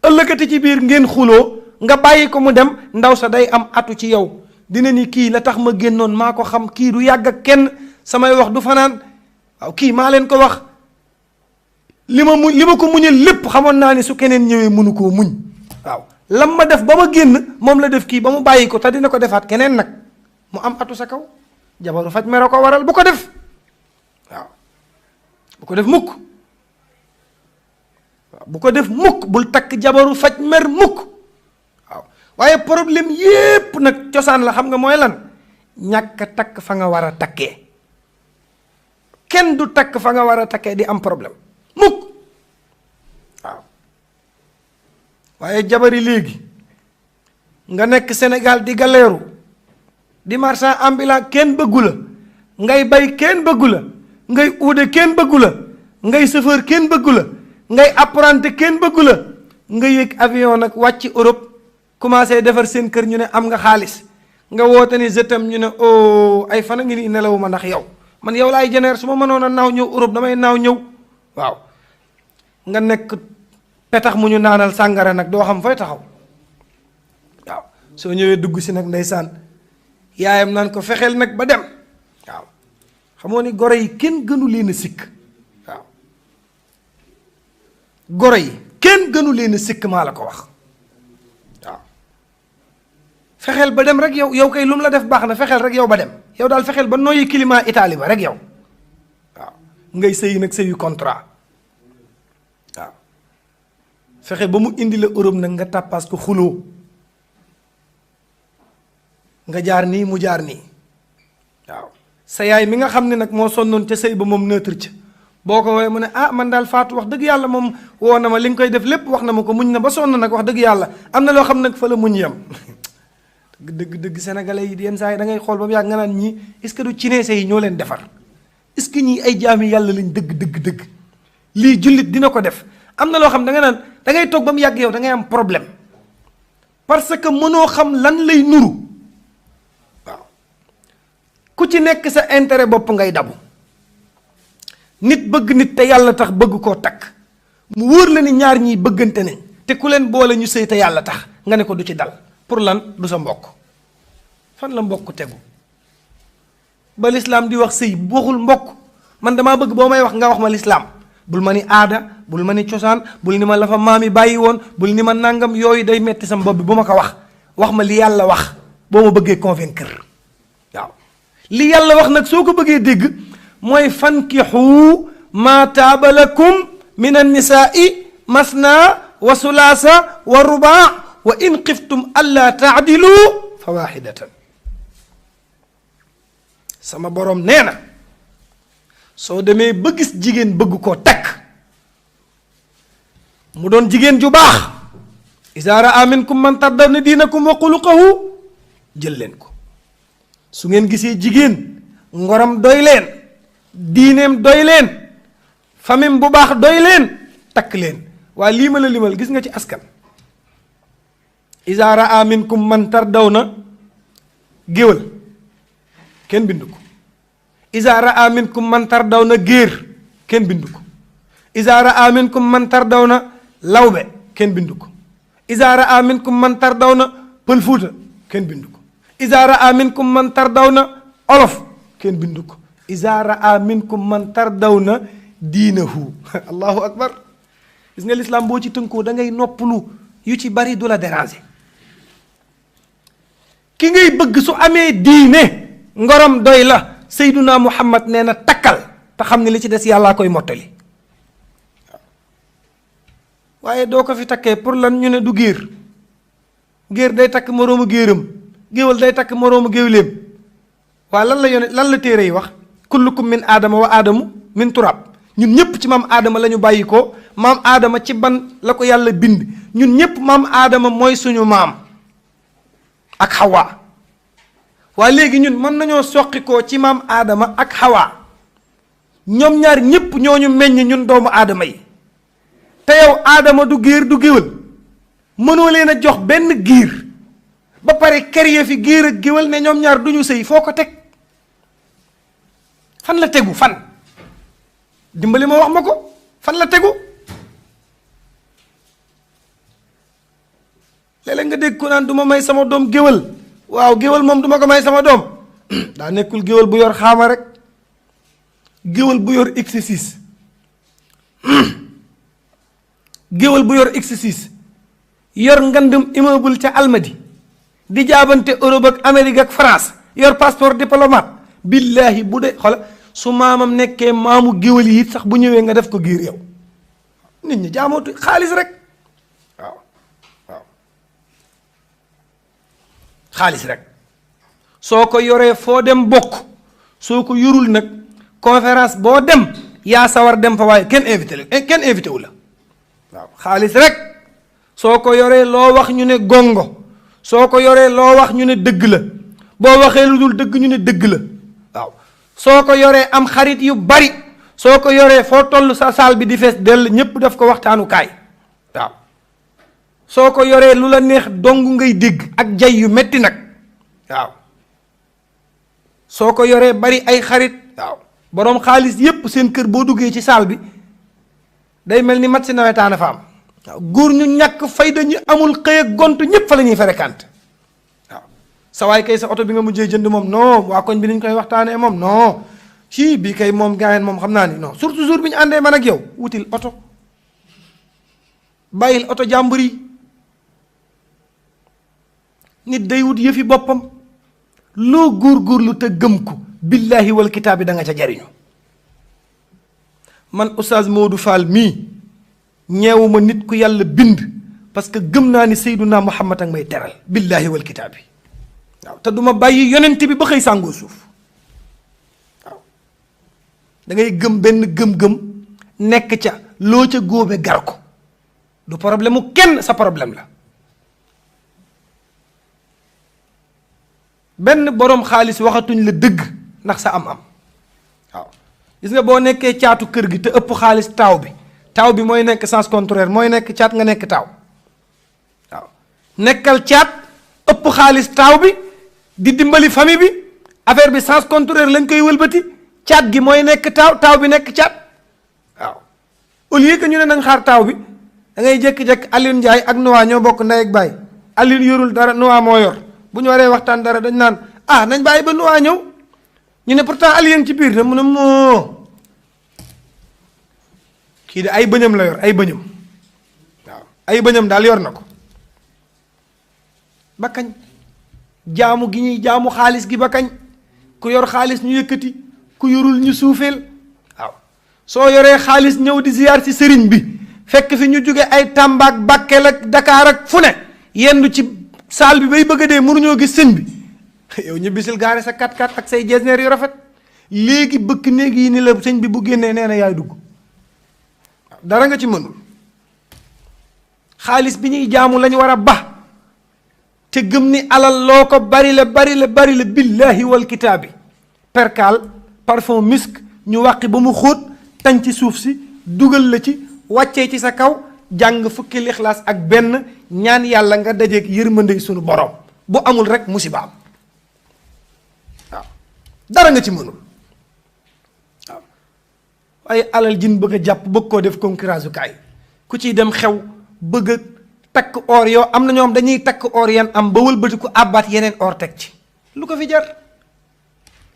ëllëgati ci biir ngeen xuloo nga bàyyi ko mu dem ndaw sa day am atu ci yow dina ni kii la tax ma génnoon maa ko xam kii du yàgg ak kenn samay wax du fanaan waaw kii maa leen ko wax li ma ko muñal lépp xamoon naa ni su keneen ñëwee mënu koo muñ waaw lam ma def ba ma génn moom la def kii ba mu bàyyi ko te dina ko defaat keneen nag mu am atu sa kaw jabaru faj mer a ko waral bu ko def waaw bu ko def mukk waaw bu ko def mukk bul takk jabaru faj mer mukk waaw waaye problème yépp nag cosaan la xam nga mooy lan ñàkk takk fa nga war a takkee kenn du takk fa nga war a takkee di am problème mukk waaw waaye jabari léegi nga nekk Sénégal di galeeru di marchand ambulant kenn bëggu la, ngay bay kenn bëggu la, ngay uude kenn bëggu la, ngay chauffeur kenn bëggu la, ngay apprenti kenn bëggu la, nga yéeg avion nag wàcc Europe commencé defar seen kër ñu ne am nga xaalis, nga woote ni jetam ñu ne oh ay fan a ngi ni nelawuma ndax yow, man yow laay jeneer su ma mënoon a naaw ñëw Europe damay naaw ñëw. waaw nga nekk petax mu ñu naanal sàngara nag doo xam fooy taxaw. waaw soo ñëwee dugg si nag ndeysaan yaayam naan ko fexeel nag ba dem. waaw xamoo ni goro yi kenn gënu leen a sikk. waaw goro yi kenn gënu leen a sikk maa la ko wax. waaw fexeel ba dem rek yow kay lu mu la def baax na, fexeel rek yow ba dem, yow daal fexeel ba nooyi climat Italie ba rek yow. waaw ngay sëyi nag sëyu contrat. waaw fexe ba mu indi la Europe nag nga tàppaas ko xuloo, nga jaar nii mu jaar nii. waaw sa yaay mi nga xam ne nag moo sonnoon ca sëy ba moom neutre ca, boo ko woowee mu ne ah man daal Faatu wax dëgg yàlla moom woo na ma li nga koy def lépp wax na ma ko, muñ na ba sonn nag wax dëgg yàlla am na loo xam nag fa la muñ yam. dëgg sénégalais yi yenn saa yi da ngay xool ba mu yàgg nga naan ñii est-ce que du Chinese yi ñoo leen defar, est-ce que ñii ay jaami yàlla lañ dëgg lii jullit dina ko def. am na loo xam da nga naan da ngay toog ba mu yàgg yow da ngay am problème parce que mënoo xam lan lay nuru. waaw ku ci nekk sa intérêt bopp ngay dabu. nit bëgg nit te yàlla tax bëgg koo takk mu wóor la ni ñaar ñiy bëggante nañ te ku leen boole ñu sëy te yàlla tax nga ne ko du ci dal pour lan du sa mbokk. fan la mbokk tegu ba lislaam di wax sëy waxul mbokk. man damaa bëgg boo may wax nga wax ma lislaam, bul ma ni aada, bul ma ni cosaan, bul ni ma la fa maam yi bàyyi woon, bul ni ma nangam, yooyu day metti sama bopp bi bu ma ko wax ma li yàlla wax boo ma bëggee convaincre. waaw li yàlla wax nag soo ko bëggee dégg mooy fankixu maa taaba lakum min annisaai masna wa sulaasa wa rubaa wa in xiftum allaa taadilu fa waxidatan. sama borom nee na soo demee ba gis jigéen bëgg koo takk mu doon jigéen ju baax, izaa raa minkum man tardawna diinakum wa xuluqahu, jël leen ko. su ngeen gisee jigéen ngoram doy leen, diineem doy leen, famille bu baax doy leen, takk leen. waaye lii ma la limal gis nga ci askan, izaa raa minkum man tardawna géwël kenn bindu ko, izaa raa minkum man tardawna géer kenn bindu ko, izaa raa minkum man tardawna lawbe kenn bindu ko, izaa raa minkum man tardawna pël fuuta kenn bindu ko, izaa raa minkum man tardawna olof kenn bindu ko, izaa raa minkum man tardawna diinahu. allahu akbar. gis nga lislaam boo ci tënkoo da ngay noppalu, yu ci bari du la déranger. ki ngay bëgg su amee diine ngoram doy la, Seyduna Muhammad nee na takkal te xam ne li ci des yàllaa koy mottali. waaye doo ko fi takkee pour lan ñu ne du géer, géer day takk moroomu géeram, géwal day takk moroomu géwléem. waaye lan la téere yi wax, kullukum min aadama wa aadamu min turab. ñun ñëpp ci maam aadama la ñu bàyyi ko, maam aadama ci ban la ko yàlla bind, ñun ñëpp maam aadama mooy suñu maam ak xawaa. waaye léegi ñun mën nañoo soqi ko ci maam aadama ak xawaa, ñoom ñaar ñëpp ñooñu meññ ñun doomu aadama yi. te yow aadama du géer du géwal, mënoo leen a jox benn giir ba pare kër fi géer ak géwal ne ñoom ñaar duñu sëy, foo ko teg? fan la tegu? fan dimbali ma wax ma ko, fan la tegu? léeg-léeg nga dégg ko naan du ma may sama doom géwal. waaw géwal moom du ma ko may sama doom daa nekkul géwal bu yor xaama rek, géwal bu yor X6 géwal bu yor X6 yor ngandum immeuble ca Almadi di jaabante Europe ak Amérique ak France, yor passeport diplomate. billahi bu dee xola su maamam nekkee maamu géwal yi sax bu ñëwee nga def ko giir yow. nit ñi jaamootu xaalis rek. waaw xaalis rek soo ko yoree foo dem bokk, soo ko yorul nag conférence boo dem yaa sawar dem fa, waaye kenn invité wu la. waaw xaalis rek soo ko yoree loo wax ñu ne gongo, soo ko yoree loo wax ñu ne dëgg la, boo waxee lu dul dëgg ñu ne dëgg la waaw soo ko yoree am xarit yu bari soo ko yoree foo toll sa saal bi di fees dell ñépp def ko waxtaanukaay waaw soo ko yoree lu la neex dong ngay dégg ak jay yu metti nag waaw soo ko yoree bari ay xarit waaw boroom xaalis yépp seen kër boo duggee ci saal bi day mel ni mat si nawetaana fa am waaw góor ñu ñàkk fayda ñu amul xëy ak gont ñépp fa la ñuy fréquenté waaw sa waay kay sa oto bi nga mujjee jënd moom non waa koñ bi niñ koy waxtaanee moom non ci bii kay moom gaayeen moom xam naa ni non surtout jour bi ñu àndee man ak yow wutil oto bàyyil oto jàmbur yi nit day wut yëfi boppam loo góorgóorlu te gëm ko billaahi wal kitaab bi da nga ca jariñu man Oustaz Modou Fall mii ñeewuma nit ku yàlla bind parce que gëm naa ni Seydunaa Muhammad ak may teral billaahi wal kitaab bi waaw te duma bàyyi yonent bi ba xëy sàngoo suuf waaw da ngay gëm benn gëm-gëm nekk ca loo ca góobe gar ko du problème mu kenn sa problème la benn boroom xaalis waxatuñ la dëgg ndax sa am-am waaw gis nga boo nekkee caatu kër gi te ëpp xaalis taaw bi mooy nekk sens contraire mooy nekk caat nga nekk taaw waaw nekkal caat ëpp xaalis taaw bi di dimbali famille bi affaire bi sens contraire lañ koy wëlbati caat gi mooy nekk taaw bi nekk caat waaw au lieu que ñu ne nañ xaar taaw bi da ngay jékki-jékki Alioune Ndiaye ak Noa ñoo bokk ndey ak baay Alioune yorul dara Noa moo yor bu ñu waree waxtaan dara dañ naan nañ bàyyi ba Noa ñëw ñu ne pourtant Alioune ci biir de mu ne moo kii de ay bëñam la yor ay bëñam waaw ay bëñam daal yor na ko ba kañ jaamu gi ñuy jaamu xaalis gi ba kañ ku yor xaalis ñu yëkkati ku yorul ñu suufeel waaw soo yoree xaalis ñëw di ziyaar ci sëriñ bi fekk fi ñu jóge ay Tamba ak Bakel ak Dakar ak fu ne yendu ci saal bi bay bëgg a dee mënuñoo gis sëñ bi yow ñu bisil gaare sa 4x4 ak say jesneer yu rafet léegi bëkk néeg yi ni la sëñ bi bu génnee nee na yaay dugg dara nga ci mënul xaalis bi ñuy jaamu lañu war a ba te gëm ni alal loo ko bari la billaahi wal kitaabi perkaal parfum misk ñu wàqi ba mu xóot tañ ci suuf si dugal la ci wàccee ci sa kaw jàng fukki lixlaas ak benn ñaan yàlla nga dajeeg yërmande sunu borom bu amul rek musiba am waaw dara nga ci mënul waaw waaye alal jin bëgg a jàpp bëgg koo def concurrence kaay ku ciy dem xew bëgg a takk or yow am na ñoom dañuy takk or yan am ba wëlbati ko àbbaat yeneen or teg ci lu ko fi jar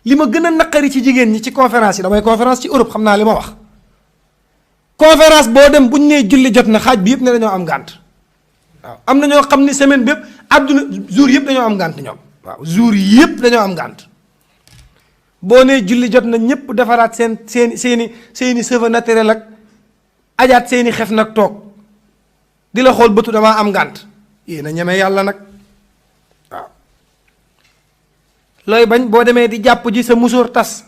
li ma gën a naqari ci jigéen ñi ci conférence yi damay conférence ci Europe xam naa li ma wax conférence boo dem bu ñu nee julli jot na xaaj bi yëpp ne dañoo am ngànt waaw am na ñoo xam ni semaine bépp àdduna jour yëpp dañoo am ngànt ñoom waaw jour yëpp dañoo am ngànt boo nee julli jot na ñëpp defaraat seeni cheveux naturel ak ajaat seeni xef nag toog di la xool bëtu damaa am ngànt yéen a ñeme yàlla nag waaw looy bañ boo demee di jàpp ji sa musóor tas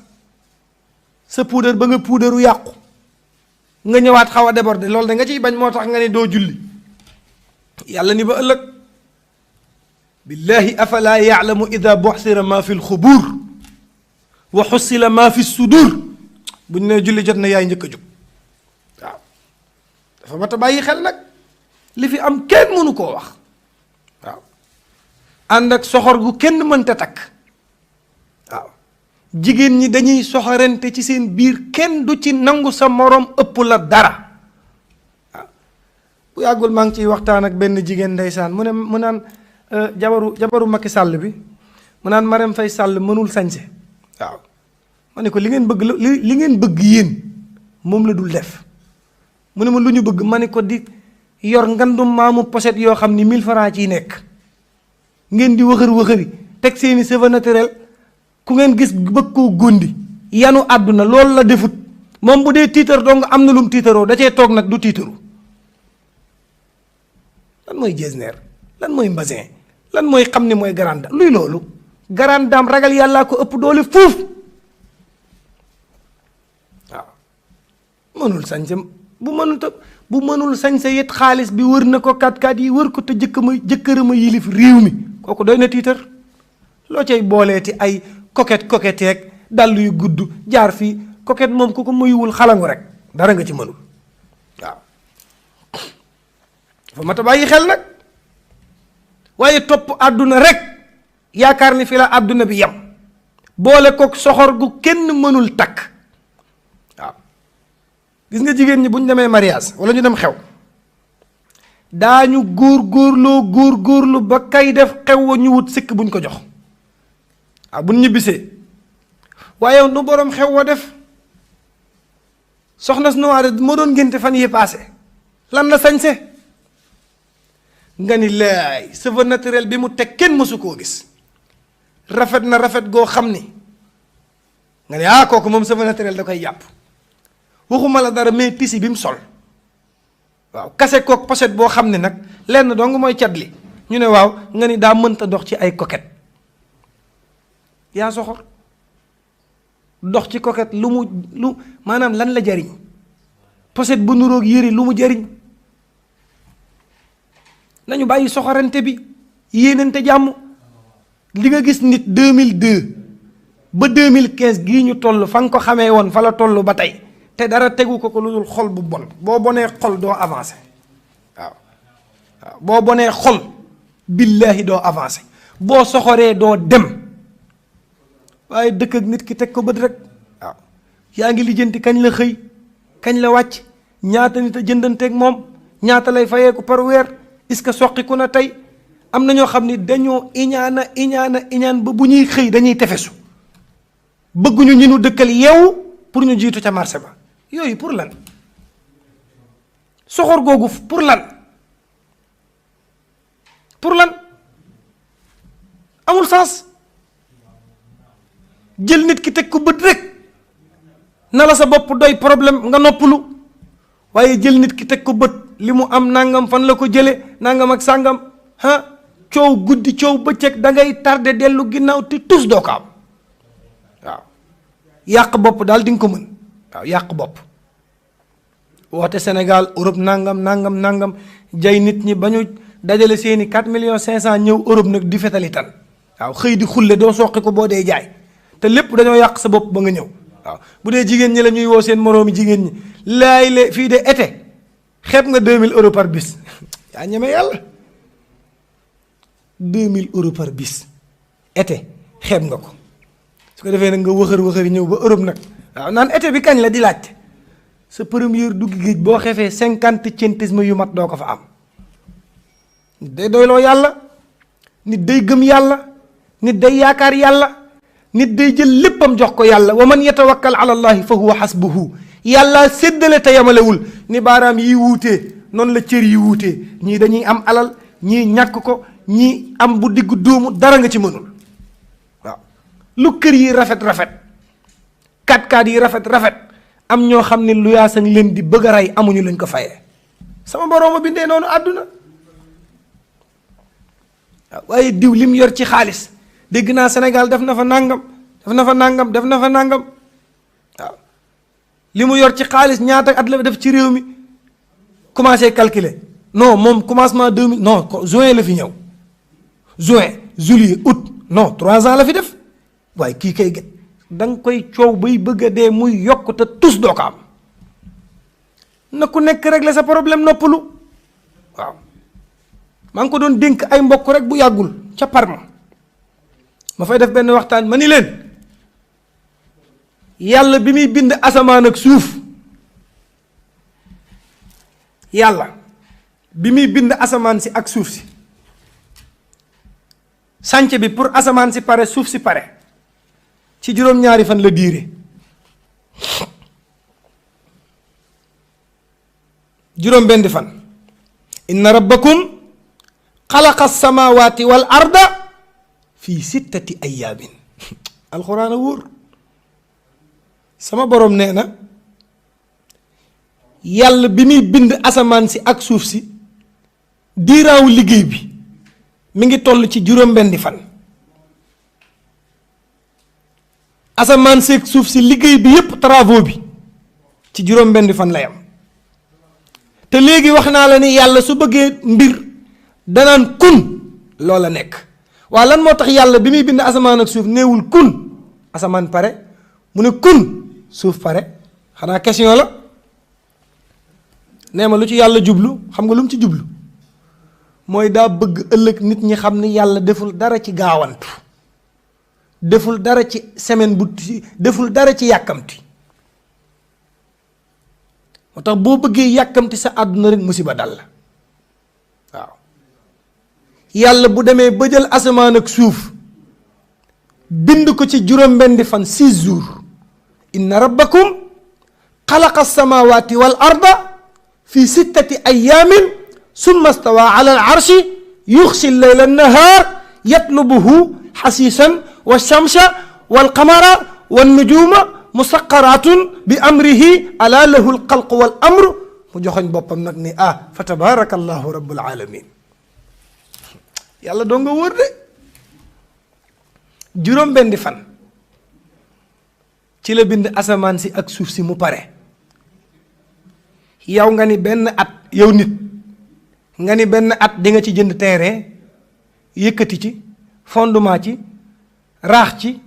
sa puudar ba nga puudaru yàqu nga ñëwaat xaw a déborder loolu da nga ciy bañ moo tax nga ne doo julli yàlla ni ba ëllëg billahi afala yaalamu ida buxsira ma fi lxubuur wa xussila ma fi sudur bu ñu nee julli jot na yaay njëkk a jóg waaw dafa mat a bàyyi xel nag li fi am kenn mënu koo wax waaw ànd ak soxor gu kenn mënta takk waaw jigéen ñi dañuy soxorante ci seen biir kenn du ci nangu sa moroom ëpp la dara waaw bu yàggul maa ngi ciy waxtaan ak benn jigéen ndeysaan mu naan jabaru Macky Sall bi mu naan Marème Faye Sall mënul sañse waaw ma ne ko li ngeen bëgg li ngeen bëgg yéen moom la dul def mu ne ma lu ñu bëgg ma ne ko di yor ngandum maamu pochette yoo xam ni 1000 francs ciy nekk ngeen di wëxër teg seeni cheveux naturel ku ngeen gis bëgg koo góndi yanu àdduna loolu la defut moom bu dee tiitar dong am na lum tiitaroo da cee toog nag du tiitaru lan mooy jesner lan mooy mbasin lan mooy xam ni mooy grande dame luy loolu grande dame ragal yàllaa ko ëpp doole fuuf waaw mënul sañse bu mënul sañse yit xaalis bi wër na ko kat yi wër ko te jëkkërama yilif réew mi kooku doy na tiitar loo cay booleeti ay coquetteeg dàll yu gudd jaar fii coquette moom ku ko muyuwul xalangu rek dara nga ci mënul waaw dafa mat a bàyyi xel nag waaye topp àdduna rek yaakaar ni fi la àdduna bi yem boole kook soxor gu kenn mënul takk waaw gis nga jigéen ñi bu ñu demee mariage wala ñu dem xew daañu góorgóorlu ba kay def xew wa ñu wut sikk buñ ko jox waaw buñ ñibbisee waaye nu boroom xew wa def soxna su noire moo doon ngénte fan yi passé lan la sañse nga ni laay cheveux naturel bi mu teg kenn mësu koo gis rafet na rafet goo xam ni nga ne kooku moom cheveux naturel da koy jàpp waxuma la dara mais tisi bi mu sol waaw kase kook pochette boo xam ne nag lenn dong mooy cat li ñu ne waaw nga ni daa mënta dox ci ay coquette yaa soxor dox ci coquette lu maanaam lan la jariñ pochette bu nuroog yëri lu mu jariñ nañu bàyyi soxorante bi yéenante jàmm li nga gis nit 2002 ba 2015 gii ñu toll fa nga ko xamee woon fa la toll ba tey te dara tegu ko lu dul xol bu bon boo bonee xol doo avancé waaw boo bonee xol billaahi doo avancé boo soxoree doo dem waaye dëkk ak nit ki teg ko bët rek waaw yaa ngi lijjanti kañ la xëy kañ la wàcc ñaata nit a jëndanteeg moom ñaata lay fayeeku par weer est-ce que soqiku na tey am na ñoo xam ni dañoo iñaan ba bu ñuy xëy dañuy tefesu bëgguñu ñu nu dëkkal yeewu pour ñu jiitu ca marché ba yooyu pour lan soxor googu pour lan amul sens jël nit ki teg ko bët rek na la sa bopp doy problème nga noppalu waaye jël nit ki teg ko bët li mu am nangam fan la ko jële nangam ak sàngam coow guddi coow bëccëg da ngay tardé dellu ginnaaw te tus doo ko am waaw yàq bopp daal di nga ko mën waaw yàq bopp woote Sénégal Europe nangam jay nit ñi ba ñu dajale seeni 4,5 millions ñëw Europe nag di fetali tan waaw xëy di xulle doo soqi ko boo dee jaay te lépp dañoo yàq sa bopp ba nga ñëw waaw bu dee jigéen ñi la ñuy woo seen moroomi jigéen ñi laay le fii de été xeeb nga 2000 euros par bis yaa ñeme yàlla 2000 euros par bis été xeeb nga ko su ko defee nag nga wëxër ñëw ba Europe nag waaw naan été bi kañ la di laajte sa première dugg géej boo xefee 50 centisme yu mat doo ko fa am nit day doyloo yàlla nit day gëm yàlla nit day yaakaar yàlla nit day jël léppam jox ko yàlla wa man yatawakkal ala allahi fa huwa hasbuhu yàlla séddale te yamalewul ni baaraam yi wuutee noonu la cër yi wuutee ñii dañuy am alal ñii ñàkk ko ñii am bu diggu dóomu dara nga ci mënul waaw lu kër yi rafet 4x4 yi rafet am ñoo xam ne lu yaa sañ leen di bëgg a rey amuñu lañ ko fayee sama borooma bindee noonu àdduna waaw waaye diw lim yor ci xaalis dégg naa Sénégal def na fa nangam waaw li mu yor ci xaalis ñaata at la def ci réew mi commencé calculer non moom commencement 2000 non juin la fi ñëw juin juillet août non 3 ans la fi def waaye kii kay da nga koy coow bay bëgg a dee muy yokk te tus doo ko am na ku nekk régler sa problème noppalu waaw maa ngi ko doon dénk ay mbokk rek bu yàggul ca Parma ma fay def benn waxtaan ma ni leen yàlla bi muy bind asamaan ak suuf yàlla bi muy bind asamaan si ak suuf si sànce bi pour asamaan si pare suuf si pare ci juróom-ñaari fan la diire juróom-benn fan inna rabbakum xalaqa samawati wal arda fii 6 ayaamin alxuraan a wóor sama borom nee na yàlla bi muy bind asamaan si ak suuf si diiraawu liggéey bi mi ngi toll ci juróom-benni fan asamaan si ak suuf si liggéey bi yépp travaux bi ci juróom-benni fan lay am te léegi wax naa la ni yàlla su bëggee mbir danaan kun loola nekk waa lan moo tax yàlla bi muy bind asamaan ak suuf néewul kun asamaan pare mu ne kun suuf pare xanaa question la nee ma lu ci yàlla jublu xam nga lu mu ci jublu mooy daa bëgg ëllëg nit ñi xam ni yàlla deful dara ci gaawantu deful dara ci semaine bu deful dara ci yàkkamti moo tax boo bëggee yàkkamti sa àdduna rek musiba dal la waaw yàlla bu demee ba jël asamaan ak suuf bind ko ci juróom-benni fan 6 jours inna rabbakum xalaqa samawati wal arda fi 6 ayaamin summa stawa ala al arshi yuxsi leyla annahaar yatlubuhu xasiisan wa shamsa wal qamara wan nujuma musaqaratun bi amrihi ala lahu al xalqu wal amru mu joxoñ boppam nag ni fa tabaraka allahu rabbul alamin yàlla doo nga wóor de juróom benni fan ci la bind asamaan si ak suuf si mu pare yow nga ni benn at yow nit nga ni benn at di nga ci jënd terrain yëkkati ci fondement ci raax ci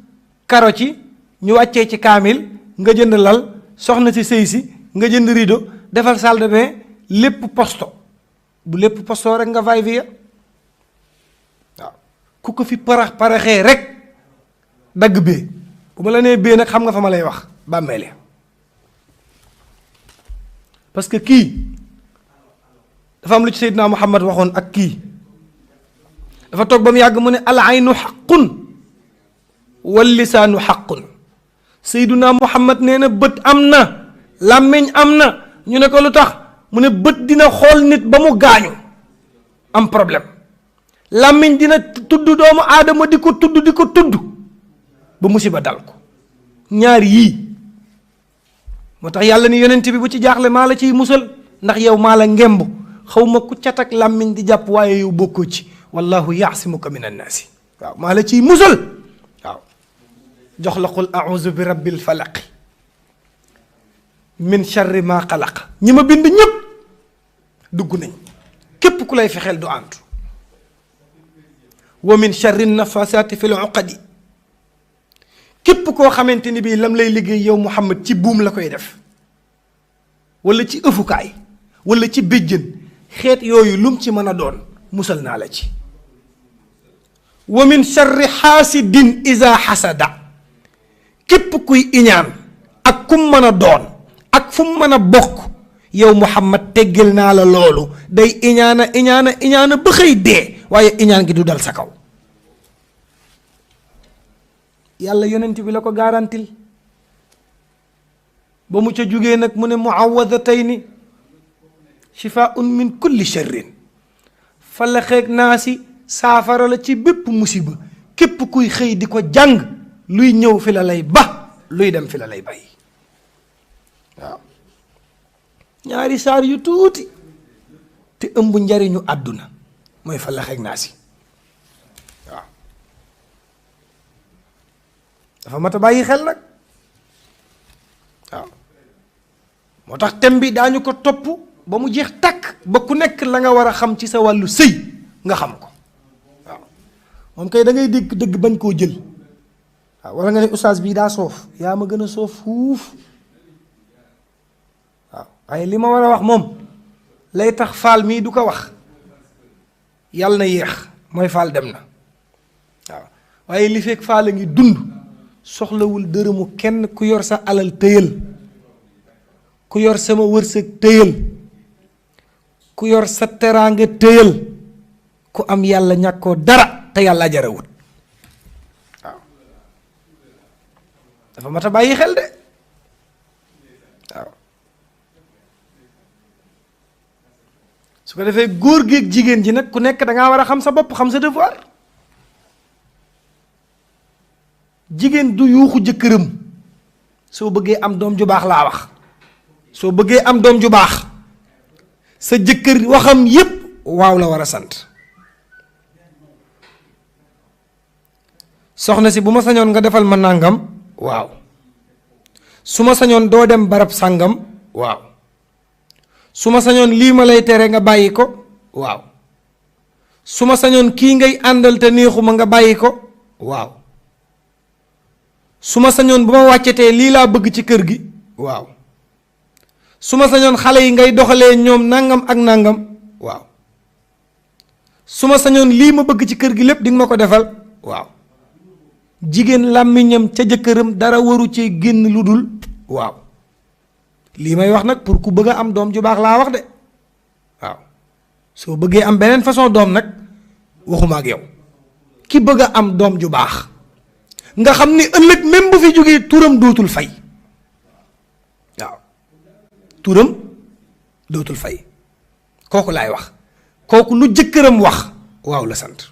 karo ci ñu wàccee ci kaamil nga jënd lal soxna si sëy si nga jënd rideau defal salle de bain lépp posto bu lépp posto rek nga fay via waaw ku ko fi paraxee rek dagg bee bu ma la nee bee nag xam nga fa ma lay wax bàmmeel ya parce que kii dafa am lu ci Seydina Muhammad waxoon ak kii dafa toog ba mu yàgg mu ne al aynu xaqun wal lisaanu xaqun Seydina Muhammad nee na bët am na làmmiñ am na ñu ne ko lu tax mu ne bët dina xool nit ba mu gaañu am problème làmmiñ dina tudd doomu aadama di ko tudd ba musiba dal ko ñaar yii moo tax yàlla ni yonent bi bu ci jaaxle maa la ciy musal ndax yow maa la ngemb xaw ma ku cat ak làmmiñ di jàpp waaye yow bokkoo ci wallahu yaasimuka min annaasi waaw maa la ciy musal waaw jox la qul auzu bi rabbil falaqi min charri ma xalaq ñi ma bind ñëpp dugg nañ képp ku lay fexeel du àntu wa min charri nafasaati fil uqadi képp koo xamante ni bii lam lay liggéey yow Muhammad ci buum la koy def wala ci ëfukaay wala ci béjjën xeet yooyu lum ci mën a doon musal naa la ci wa min charri xaasidin isa xasada képp kuy iñaan ak kum mën a doon ak fu mu mën a bokk yow Muhammad teggil naa la loolu day iñaana ba xëy dee waaye iñaan gi du dal sa kaw yàlla yonent bi la ko garantil ba mu ca jógee nag mu ne muawadatayni shifaun min kulli sharrin falaxeeg naa si saafara la ci bépp musiba képp kuy xëy di ko jàng luy ñëw fi la lay ba luy dem fi la lay bay waaw ñaari saar yu tuuti te ëmb njariñu àdduna mooy falaxeeg naa si waaw dafa mat a bàyyi xel nag waaw moo tax thème bi daañu ko topp ba mu jeex takk ba ku nekk la nga war a xam ci sa wàllu sëy nga xam ko waaw moom kay da ngay dégg dëgg bañ koo jël waaw wala nga ne ustaas bii daa soof yaa ma gën a soof fuuf waaw waaye li ma war a wax moom lay tax faal mii du ko wax yàlla na yéex mooy faal dem na waaw waaye li fekk faal a ngi dund soxlawul dërëmu kenn ku yor sa alal tëyal ku yor sama wërsëg tëyal ku yor sa teraanga tëyal ku am yàlla ñàkkoo dara te yàlla jarawut waaw dafa mat a bàyyi xel de waaw su ko defee góor gi ak jigéen ji nag ku nekk dangaa war a xam sa bopp xam sa devoir jigéen du yuuxu jëkkëram soo bëggee am doom ju baax laa wax soo bëggee am doom ju baax sa jëkkër waxam yépp waaw la war a sant soxna si bu ma sañoon nga defal ma nàngam waaw su ma sañoon doo dem barab sàngam waaw su ma sañoon lii ma lay tere nga bàyyi ko waaw su ma sañoon kii ngay àndal te neexuma nga bàyyi ko waaw su ma sañoon bu ma wàccetee lii laa bëgg ci kër gi waaw su ma sañoon xale yi ngay doxalee ñoom nangam ak nangam waaw su ma sañoon lii ma bëgg ci kër gi lépp di nga ma ko defal waaw jigéen làmmiñam ca jëkkëram dara waru ci génn lu dul waaw lii may wax nag pour ku bëgg a am doom ju baax laa wax de waaw soo bëggee am beneen façon doom nag waxuma ak yow ki bëgg a am doom ju baax nga xam ni ëllëg même bu fi jógee turam dootul fay waaw turam dootul fay kooku laay wax kooku lu jëkkëram wax waaw la sant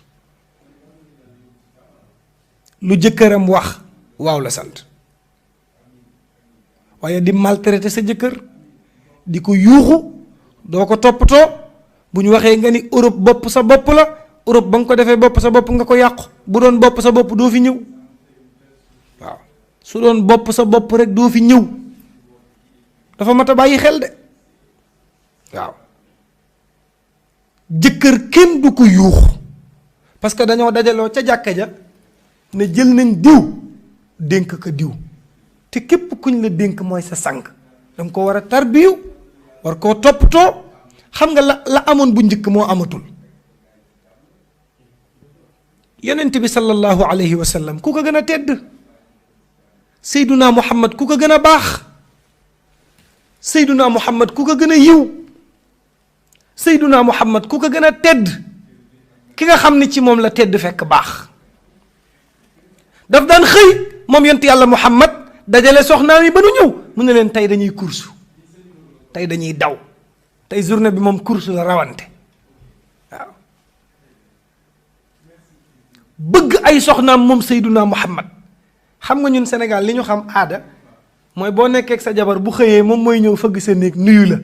lu jëkkëram wax waaw la sant waaye di maltraiter sa jëkkër di ko yuuxu doo ko toppatoo bu ñu waxee nga ni Europe bopp sa bopp la Europe ba nga ko defee bopp sa bopp nga ko yàqu bu doon bopp sa bopp doo fi ñëw waaw su doon bopp sa bopp rek doo fi ñëw dafa mat a bàyyi xel de waaw jëkkër kenn du ko yuuxu parce que dañoo dajaloo ca jàkka ja ne jël nañ diw dénk ko diw te képp kuñ la dénk mooy sa sang danga ko war a tarbiyu war koo toppatoo xam nga la amoon bu njëkk moo amatul yonent bi sallallahu alayhi wa sallam ku ko gën a tedd Seyduna Muhammad ku ko gën a baax Seyduna Muhammad ku ko gën a yiw Seyduna Muhammad ku ko gën a tedd ki nga xam ni ci moom la tedd fekk baax daf daan xëy moom yonent yàlla Muhammad dajale soxnaam yi ba nu ñëw mu ne leen tey dañuy course tey dañuy daw tey journée bi moom course la rawante waaw bëgg ay soxnaam moom Seyduna Muhammad xam nga ñun Sénégal li ñu xam aada mooy boo nekkee ak sa jabar bu xëyee moom mooy ñëw fëgg sa néeg nuyu la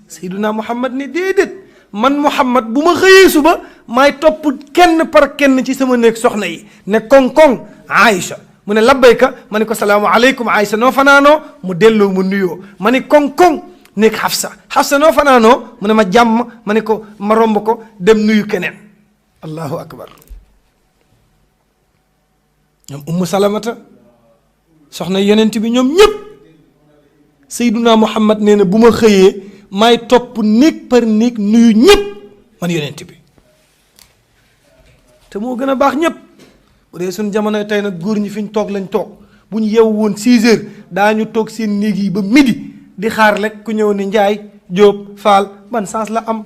Seyduna Muhammad ni déedéet man Muhammad bu ma xëyee suba maay topp kenn par kenn ci sama néeg soxna yi ne koŋ-koŋ Aïcha mu ne labbayka ma ne ko salaamu aleykum Aïcha noo fanaanoo mu delloo mu nuyoo ma ne koŋ-koŋ néeg Xafsa noo fanaanoo mu ne ma jàmm ma ne ko ma romb ko dem nuyu keneen allahu akbar ñoom ummu salamata soxna yonent bi ñoom ñépp Seyduna Muhammad nee na bu ma xëyee maay topp néeg par néeg nuyu ñépp man yonent bi te moo gën a baax ñépp bu dee suñ jamonoy tey nag góor ñi fi ñu toog lañ toog bu ñu yeewu woon 6 heures daañu toog seen néeg yi ba midi di xaar rek ku ñëw ni Njaay Jóob Faal ban sens la am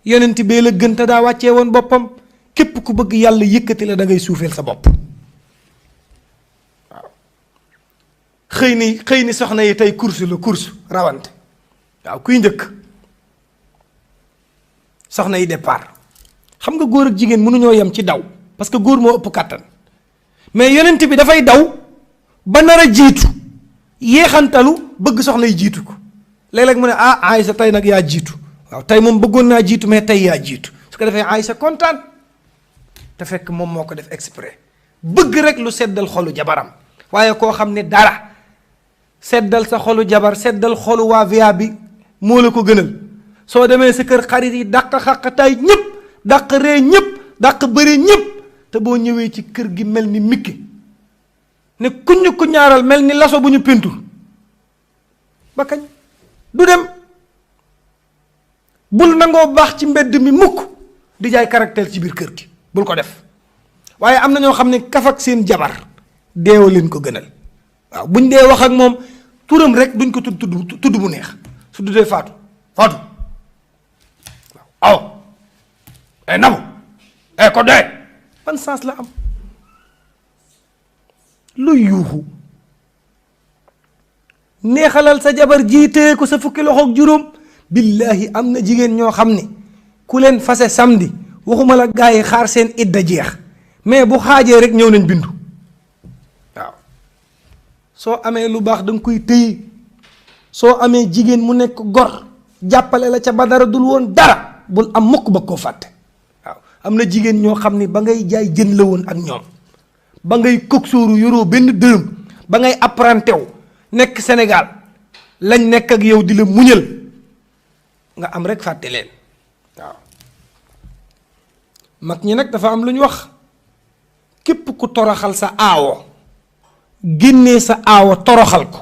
yonent bee la gën te daa wàccee woon boppam képp ku bëgg yàlla yëkkati la da ngay suufeel sa bopp waaw xëy ni soxna yi tey course rawante waaw kuy njëkk soxna yi départ xam nga góor ak jigéen mënuñoo yem ci daw parce que góor moo ëpp kàttan mais yonent bi dafay daw ba nar a jiitu yéexantalu bëgg soxna yi jiitu ko léeg-léeg mu ne Aïcha tey nag yaa jiitu waaw tey moom bëggoon naa jiitu mais tey yaa jiitu su ko defee Aïcha kontaan te fekk moom moo ko def exprès bëgg rek lu seddal xolu jabaram waaye koo xam ne dara seddal sa xolu jabar seddal xolu waa via bi moo la ko gënal soo demee sa kër xarit yi dàq xaqataay ñëpp dàq ree ñëpp dàq bëri ñëpp te boo ñëwee ci kër gi mel ni mikki ne kuñ ku ñaaral mel ni laso bu ñu pentur ba kañ du dem bul nangoo baax ci mbedd mi mukk di jaay caractère ci biir kër gi bul ko def waaye am na ñoo xam ne kaf ak seen jabar deewa leen ko gënal waaw buñ dee wax ak moom turam rek duñ ko tudd mu neex su duddee faatu waaw aw nabu ko dee ban sens la am lu yuuxu neexalal sa jabar jiitee ko sa fukki loxoog juróom billaahi am na jigéen ñoo xam ne ku leen fase samedi waxuma la gaa yi xaar seen idda jeex mais bu xaajee rek ñëw nañ bindu waaw soo amee lu baax da nga koy téye soo amee jigéen mu nekk gor jàppale la ca ba dara dul woon dara bul am mukk ba koo fàtte waaw am na jigéen ñoo xam ne ba ngay jaay jën la woon ak ñoom ba ngay kog sóoru yoroo benn dërëm ba ngay apprenti wu nekk Sénégal lañ nekk ak yow di la muñal nga am rek fàtte leen waaw mag ñi nag dafa am lu ñu wax képp ku toroxal sa aawo génnee sa aawo toroxal ko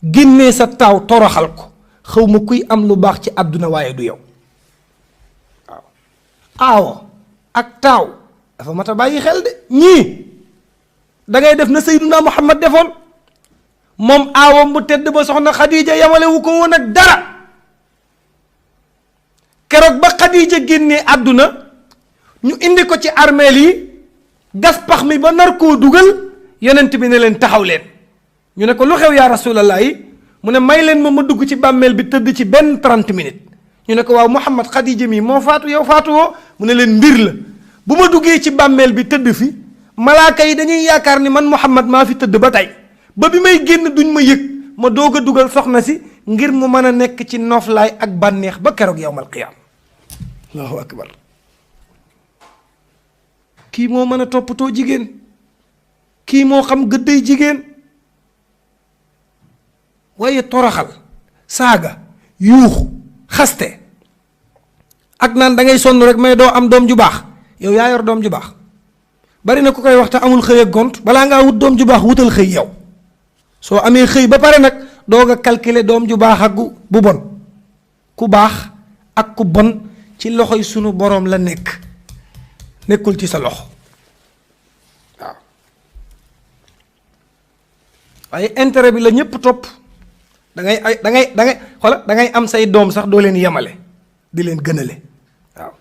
génnee sa taaw toroxal ko xaw ma kuy am lu baax ci àdduna waaye du yow waaw aawo ak taaw dafa mat a bàyyi xel de ñii dangay def na Seydina Muhammad defoon moom aawam bu tedd ba soxna Xadiija yamale wu ko woon ak dara keroog ba Xadiija génnee àdduna ñu indi ko ci armeel yi gas pax mi ba nar koo dugal yonent bi ne leen taxaw leen ñu ne ko lu xew yaa rasulallah yi mu ne may leen ma dugg ci bàmmeel bi tëdd ci benn 30 minutes ñu ne ko waaw Muhammad Xadiija mi moo faatu yow faatu woo mu ne leen mbir la bu ma duggee ci bàmmeel bi tëdd fi malaaka yi dañuy yaakaar ni man Muhammad maa fi tëdd ba tey ba bi may génn duñ ma yëg ma doog a dugal soxna si ngir mu mën a nekk ci noflaay ak bànneex ba keroog yawmal qiyaam allahu akbar kii moo mën a toppatoo jigéen kii moo xam gëdday jigéen waaye toroxal saaga yuuxu xaste ak naan da ngay sonn rek mais doo am doom ju baax yow yaa yor doom ju baax bari na ku koy wax te amul xëy ak gont balaa ngaa wut doom ju baax wutal xëy yow soo amee xëy ba pare nag doog a calculer doom ju baax ak bu bon ku baax ak ku bon ci loxoy sunu boroom la nekk nekkul ci sa loxo waaw waaye intérêt bi la ñépp topp dangay xoolal am say doom sax doo leen yemale di leen gënale waaw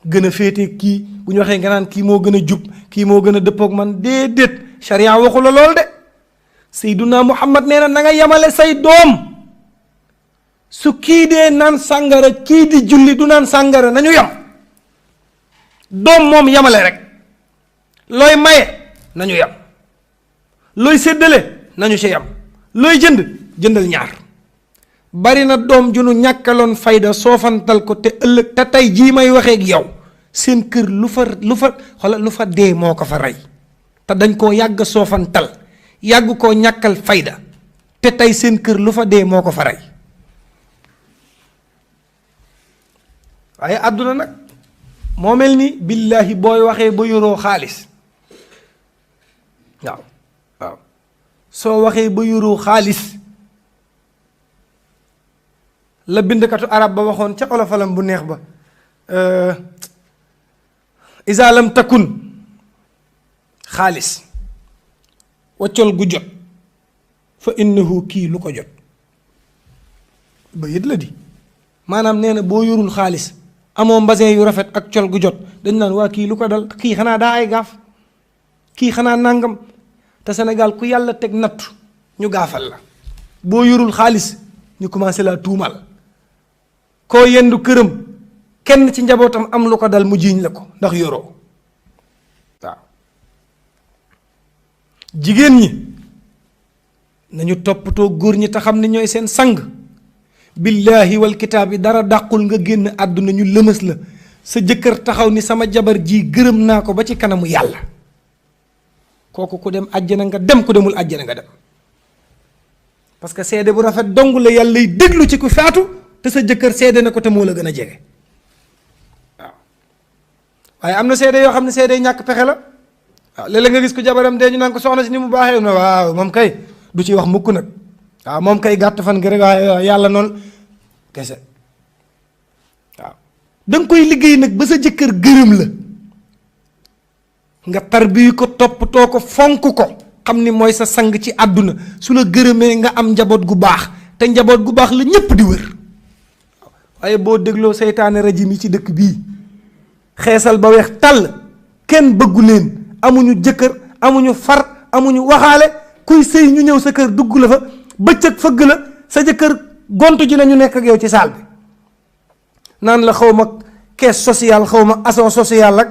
gën a féete kii bu ñu waxee nga naan kii moo gën a jub kii moo gën a dëppook man déedéet sharia waxu la lool de Seyduna Muhammad nee na nga yemale say doom su kii dee naan sàngara kii di julli du naan sàngara nañu yem doom moom yemale rek looy maye nañu yem looy séddale nañu ci yem looy jëndal ñaar bari na doom ju nu ñàkkaloon fayda soofantal ko te ëllëg te tey jii may waxee ak yow seen kër lu fa dee moo ko fa rey te dañ koo yàgg soofantal yàgg koo ñàkkal fayda te tey seen kër lu fa dee moo ko fa rey waaye àdduna nag moo mel ni billaahi booy waxee ba yoroo xaalis waaw soo waxee ba yoroo xaalis la bindkatu arab ba waxoon ca olofalam bu neex ba isa lam takun xaalis waccol gu jot fa innahu kii lu ko jot ba yët la di maanaam nee na boo yorul xaalis amoo mbasin yu rafet ak col gu jot dañ naan waa kii lu ko dal kii xanaa daa ay gaaf kii xanaa nàngam te Sénégal ku yàlla teg nattu ñu gaafal la boo yorul xaalis ñu commencé laa tuumal koo yendu këram kenn ci njabootam am lu ko dal mu jiiñ la ko ndax yoroo waaw jigéen ñi nañu toppatoo góor ñi te xam ne ñooy seen sang billaahi wal kitaab yi dara dàqul nga génn àdduna ñu lëmës la sa jëkkër taxaw ni sama jabar ji gërëm naa ko ba ci kanamu yàlla kooku ku dem àjjana nga dem ku demul àjjana nga dem parce que seede bu rafet dong la yàlla lay déglu ci ku faatu te sa jëkkër seede na ko te moo la gën a jege waaw waaye am na seede yoo xam ne seede ñàkk pexe la waaw léeg-léeg nga gis ko jabaram dee ñu naan ko soxna si ni mu baaxee na waaw moom kay du ci wax mukk nag waaw moom kay gàtt fan gi rek waaye yàlla noonu kese waaw danga koy liggéey nag ba sa jëkkër gërëm la nga tarbiyu ko toppatoo ko fonk ko xam ni mooy sa sang ci àdduna su la gërëmee nga am njaboot gu baax te njaboot gu baax la ñépp di wër waaye boo dégloo seytaane rajim yi ci dëkk bii xeesal ba weex tàll kenn bëggu leen amuñu jëkkër amuñu far amuñu waxaale kuy sëy ñu ñëw sa kër dugg la fa bëccëg fëgg la sa jëkkër gontu ji la ñu nekk ak yow ci saal bi naan la xaw ma caisse sociale xaw ma asso sociale ak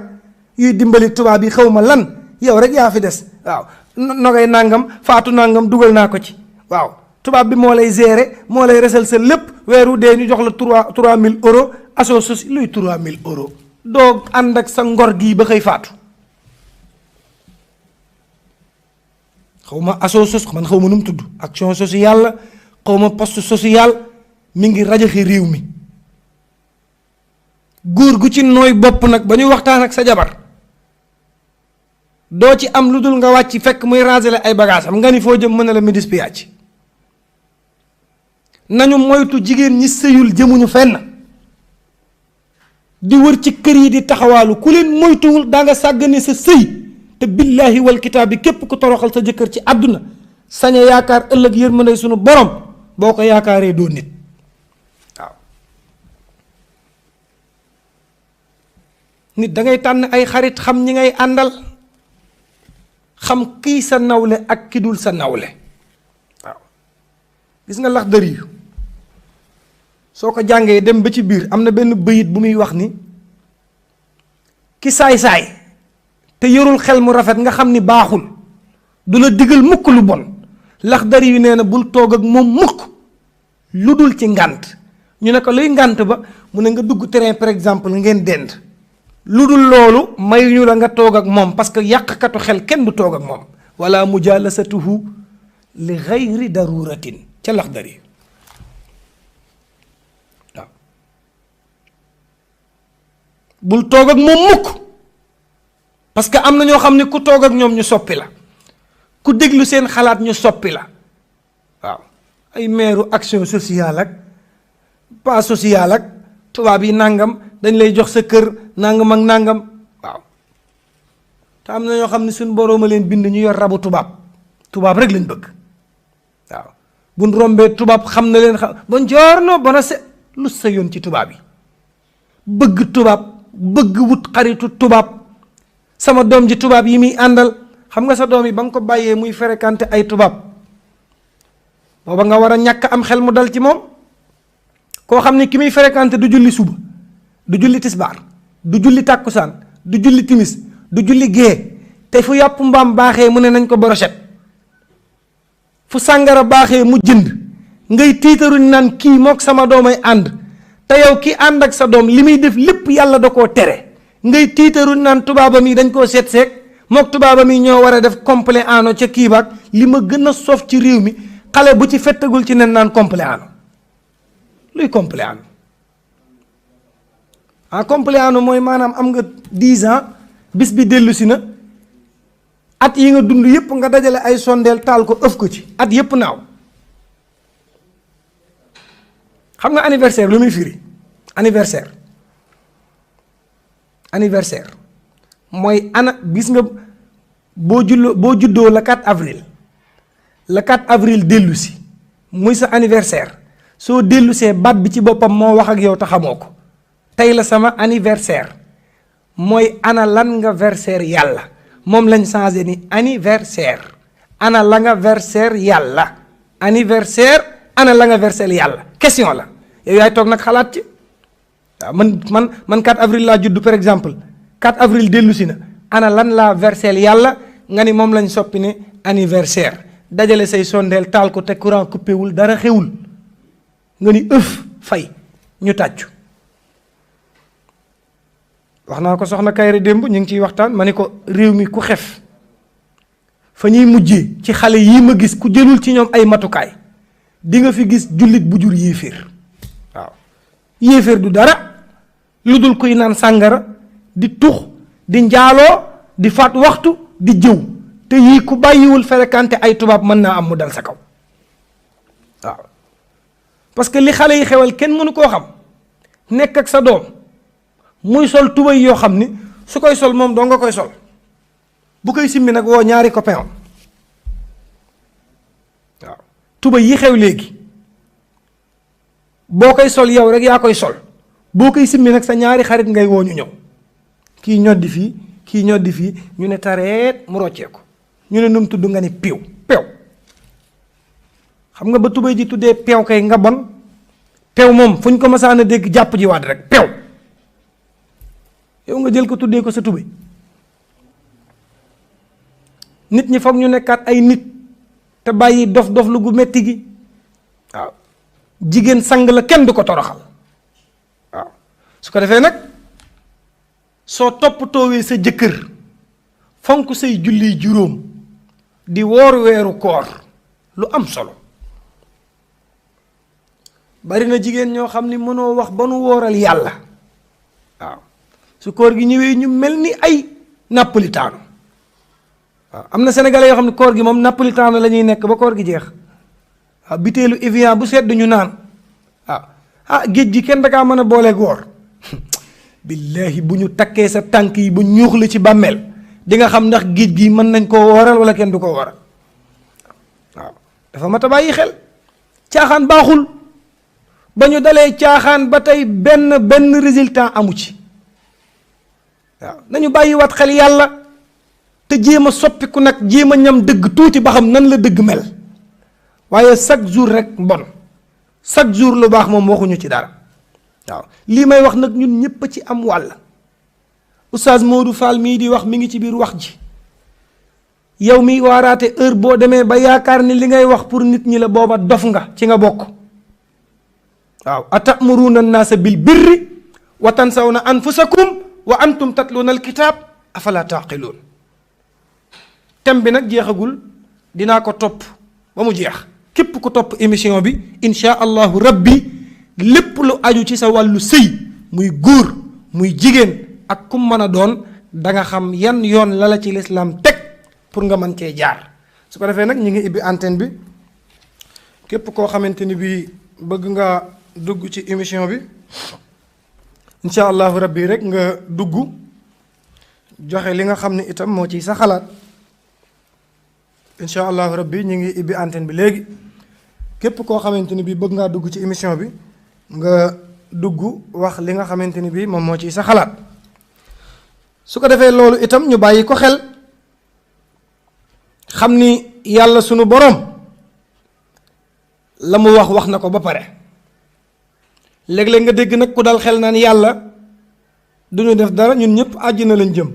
yuy dimbali tubaab yi xaw ma lan yow rek yaa fi des waaw nogay nangam faatu nangam dugal naa ko ci waaw tubaab bi moo lay gérer moo lay resal sa lépp weeru dee ñu jox la 3000 euros asso sociale luy 3000 euros doo ànd ak sa ngor gii ba xëy faatu xaw ma asso sociale man xaw ma nu mu tudd action sociale la xaw ma poste social mi ngi rajaxe réew mi góor gu ci nooy bopp nag ba ñu waxtaan ak sa jabar doo ci am lu dul nga wàcc fekk muy ranger ay bagages am nga ni foo jëm mën na la midis piyac nañu moytu jigéen ñi sëyul jëmuñu fenn di wër ci kër yi di taxawaalu ku leen moytuwul daa nga sàggane sa sëy te billaahi wal kitaab bi képp ku toroxal sa jëkkër ci àdduna sañ a yaakaar ëllëg yërmande sunu borom boo ko yaakaaree doo nit waaw nit da ngay tànn ay xarit xam ñi ngay àndal xam kii sa nawle ak ki dul sa nawle waaw gis nga Laxdari yu soo ko jàngee dem ba ci biir am na benn bëyit bu muy wax ni ki saay-saay te yorul xel mu rafet nga xam ni baaxul du la digal mukk lu bon Laxdari yu nee na bul toog ak moom mukk lu dul ci ngànt ñu ne ko luy ngànt ba mu ne nga dugg terrain par exemple ngeen dend lu dul loolu mayuñu la nga toog ak moom parce que yàqkatu xel kenn du toog ak moom wala mujalasatuhu li gayri daruratin ca Laxdari waaw bul toog ak moom mukk parce que am na ñoo xam ne ku toog ak ñoom ñu soppi la ku déglu seen xalaat ñu soppi la waaw ay meeru action sociale ak pas sociale ak tubaab yi nàngam dañ lay jox sa kër nangam ak nangam waaw te am na ñoo xam ne suñ borooma leen bind ñu yor rabu tubaab rek lañ bëgg waaw buñ rombee tubaab xam na leen xam buongiorno buonasera lu sa yoon ci tubaab yi bëgg tubaab bëgg wut xaritu tubaab sama doom ji tubaab yi muy àndal xam nga sa doom yi ba nga ko bàyyee muy fréquenté ay tubaab booba nga war a ñàkk am xel mu dal ci moom koo xam ne ki muy fréquenté du julli suba du julli tisbaar du julli tàkkusaan du julli timis du julli gée te fu yàpp mbaam baaxee mu ne nañ ko brochette fu sàngara baaxee mu jënd ngay tiitaruñ naan kii mook sama doomay ànd te yow ki ànd ak sa doom li muy def lépp yàlla da koo tere ngay tiitaruñ naan tubaabam yi dañ koo seet seeg mook tubaabam yi ñoo war a def complet ano ca kii baag li ma gën a soof ci réew mi xale bu ci fettagul ci nen naan complet ano luy complet ano complet ano mooy maanaam am nga 10 ans bis bi dellu si na at yi nga dund yépp nga dajale ay sondeel taal ko ëf ko ci at yépp naaw xam nga anniversaire lu muy firi anniversaire mooy gis nga boo juddoo le 4 avril le 4 avril dellu si muy sa anniversaire soo dellu see baat bi ci boppam moo wax ak yow te xamoo ko tey la sama anniversaire mooy ana lan nga versaire yàlla moom lañ changé ni anniversaire ana la nga versaire yàlla anniversaire ana la nga versaire yàlla question la yow yaay toog nag xalaat ci waaw man 4 avril laa judd par exemple 4 avril dellu si na ana lan laa versaire yàlla nga ni moom lañ soppi ne anniversaire dajale say sondeel taal ko te courant coupé wul dara xewul nga ni ëf fay ñu tàccu wax naa ko soxna Kayre démb ñu ngi ciy waxtaan ma ni ko réew mi ku xef fa ñuy mujjee ci xale yii ma gis ku jëlul ci ñoom ay matukaay di nga fi gis jullit bu jur yéeféer waaw yéeféer du dara lu dul kuy naan sàngara di tux di njaaloo di faat waxtu di jëw te yii ku bàyyiwul fréquenté ay tubaab mën naa am mu dal sa kaw waaw parce que li xale yi xewal kenn mënu koo xam nekk ak sa doom muy sol tubay yoo xam ni su koy sol moom doo nga koy sol bu koy simmi nag woo ñaari copain am waaw tubay yi xew léegi boo koy sol yow rek yaa koy sol boo koy simmi nag sa ñaari xarit ngay woo ñu ñëw kii ñoddi fii kii ñoddi fii ñu ne tareet mu roccee ko ñu ne num tudd nga ni pew xam nga ba tubay ji tuddee pew kay nga bon pew moom fu ñu ko masaan a dégg jàpp ji waat rek pew yow nga jël ko tuddee ko sa tubay nit ñi foog ñu nekkaat ay nit te bàyyi dof lu gu metti gi waaw jigéen sang la kenn du ko toroxal waaw su ko defee nag soo toppatoowee sa jëkkër fonk say julli juróom di woor weeru koor lu am solo bari na jigéen ñoo xam ni mënoo wax ba nu wooral yàlla waaw su koor gi ñëwee ñu mel ni ay napolitaano waaw am na sénégalais yoo xam ne koor gi moom napolitaano la ñuy nekk ba koor gi jeex waaw biteelu Evian bu sedd ñu naan waaw géej gi kenn dakaa mën a booleeg woor billahi bu ñu takkee sa tànk yi ba ñuux la ci bàmmeel di nga xam ndax géej gi mën nañ koo wooral wala kenn du ko wooral waaw dafa mat a bàyyi xel caaxaan baaxul ba ñu dalee caaxaan ba tey benn résultat amu ci waaw nañu bàyyi waat xel yàlla te jéem a soppiku nag jéem a ñam dëgg tuuti ba xam nan la dëgg mel waaye chaque jour rek mbon chaque jour lu baax moom waxuñu ci dara waaw lii may wax nag ñun ñëpp a ci am wàll Oustaz Modou Fall mii di wax mi ngi ci biir wax ji yow mi waaraate heure boo demee ba yaakaar ni li ngay wax pour nit ñi la booba dof nga ci nga bokk waaw atamuruna annaasa bil birri wa tansawna anfusakum wa antum tatluuna alkitab afala taqiluun thème bi nag jeexagul dinaa ko topp ba mu jeex képp ku topp émission bi insha allahu rabbi lépp lu aju ci sa wàllu sëy muy góor muy jigéen ak kum mën a doon da nga xam yan yoon la la ci lislaam teg pour nga mën cee jaar su ko defee nag ñu ngi ibbi antenne bi képp koo xamante ni bi bëgg nga dugg ci émission bi insha allahu rabbi rek nga dugg joxe li nga xam ne itam moo ciy sa xalaat insha allahu rabbi ñu ngi ibbi antenne bi léegi képp koo xamante ni bi bëgg ngaa dugg ci émission bi nga dugg wax li nga xamante ni bi moom moo ciy sa xalaat su ko defee loolu itam ñu bàyyi ko xel xam ni yàlla sunu boroom la mu wax na ko ba pare léeg-léeg nga dégg nag ku dal xel naan yàlla du ñu def dara ñun ñëpp àjjana lañ jëm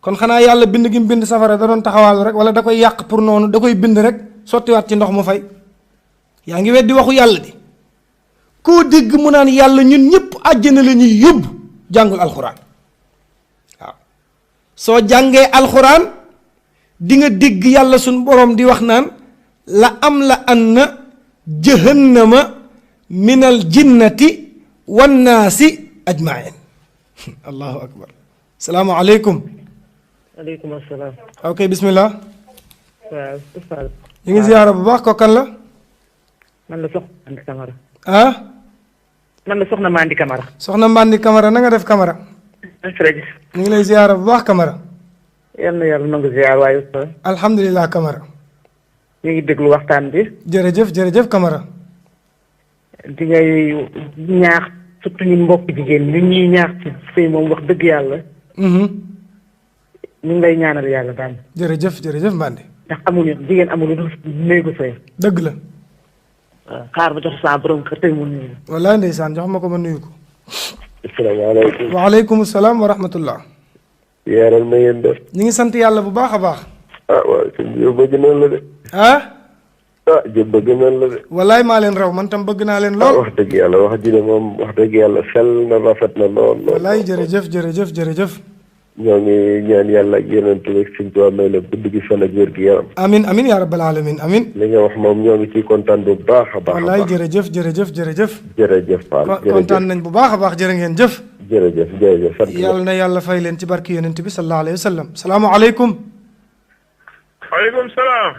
kon xanaa yàlla bind gi mu bind safara da doon taxawaalu rek wala da koy yàq pour noonu da koy bind rek sottiwaat ci ndox mu fay yaa ngi weddi waxu yàlla di koo dégg mu naan yàlla ñun ñëpp àjjana la ñuy yóbbu jàngul alxuraan waaw soo jàngee alxuraan di nga dégg yàlla suñ boroom di wax naan la am la anna jahannama minal jinnati wannaasi ajmain allahu akbar salaamu aleykum aleykum asalaam. ok bismillah. waaw. ñu ngi ziyaara bu baax ko kan la. man la soxna Mandi Camara. ah. man la soxna Mandi Camara. soxna Mandi Camara na nga def Camara. ñu ngi lay ziyaara bu baax Camara. yal na yàlla nangu ziyaar waaye. alhamdulilah Camara. ñu ngi déglu waxtaan bi. jërëjëf Camara. di ngay ñaax surtout ñun mbokk jigéen ñi ñuy ñaax ci sëy moom wax dëgg yàlla. ñu ngi lay ñaanal yàlla daal. jërëjëf Mandi. ndax amuñu jigéen amuñu lu néegu sëy. dëgg la. waaw xaar ba jox saa borom kër tey mu nuyu. wallaay ndeysaan jox ma ko ma nuyu ko. asalaamaaleykum. waaleykum salaam wa rahmatullah. yaaral na ngeen def. ñu ngi sant yàlla bu baax a baax. waaw sëñ bi yow bëgg nañ la de. Diop bëgg nañ la de. wallaay maa leen raw man tam bëgg naa leen lool. wax dëgg yàlla wax ji de moom wax dëgg yàlla sell na rafet na lool. wallaay jërëjëf. ñoo ngi ñaan yàlla ak yeneen tubaab suñ tubaab may la gudd gi fan ak wér gi yaram. amin yaa rabbal alamin amin. li nga wax moom ñoo ngi ciy kontaan bu baax a baax. wallaay jërëjëf. jërëjëf Fall kontaan nañ bu baax a baax jërë ngeen jëf. jërëjëf sant yàlla na yàlla fay leen ci barki yonent bi sallallahu alayhi wa sallam salaamualeykum. waaleykum salaam.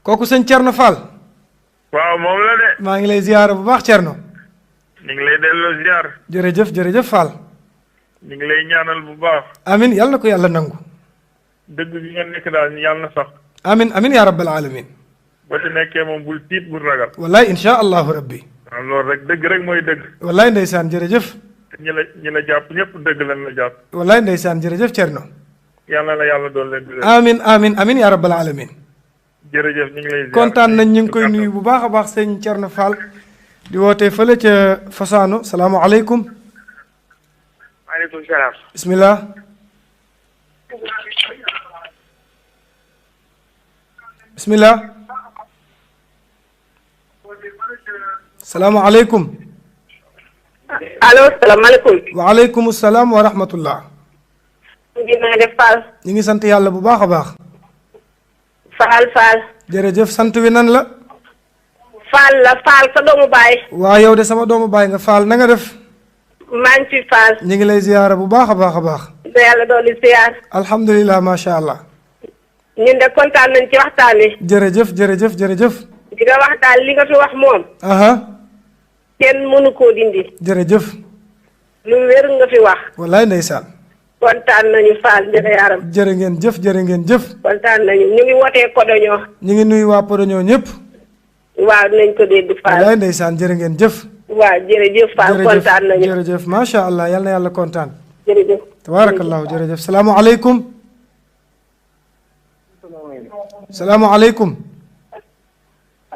kooku sëñ Thierno Fall. waaw moom la de. maa ngi lay ziyaara bu baax Thierno. ñu ngi lay delloo ziar. jërëjëf Fall. ñu ngi lay ñaanal bu baax. amin yàlla na ko yàlla nangu. dëgg bi nga nekk daal yàlla na sax. amin yaa rabbal alamin. ba ci nekkee moom bul tiit bul ragal. wallaay insha allahu rabbi. waaw loolu rek dëgg rek mooy dëgg. wallaay ndeysaan jërëjëf. ñi la jàpp ñëpp dëgg lañ la jàpp. wallaay ndeysaan jërëjëf Thierno. yàlla la yàlla doon leen di. amin yaa rabbal alamin. jërëjëf ñu ngi lay ziar kontaan nañ ñu ngi koy nuyu bu baax a baax sëñ Thierno Fall. di wootee fële ca Fasaano salaamualeykum. maaleykum salaam. bismillah. salaamualeykum. allo salaamaaleykum. waaleykum salaam wa rahmatullah. na nga def Fall. ñu ngi sant yàlla bu baax a baax. Fall. jërëjëf sant wi nan la. Fall sa doomu baay. waa yow de sama doomu baay nga Fall na nga def. maa ngi fi Fall. ñu ngi lay ziyaara bu baax a baax a baax. da yàlla dolli ziar. alhamdulilah macha allah. ñun de kontaan nañ ci waxtaan wi. jërëjëf jërëjëf jërëjëf. di nga wax daal li nga fi wax moom. kenn mënu koo dindi. jërëjëf. lu wér nga fi wax. wallaay ndeysaan. kontaan nañu Fall njëkk yaram. jërë ngeen jëf jërë ngeen jëf. kontaan nañu ñu ngi wootee Kodoñoo. ñu ngi nuyu waa Podoñoo ñëpp. waaw nañ ko dégg Fall. wallaay ndeysaan jërë ngeen jëf. waaw jërëjëf Fall kontaan nañu. jërëjëf macha allah yal na yàlla kontaan. jërëjëf. tabaarakallahu jërëjëf salaamualeykum. salaamualeykum.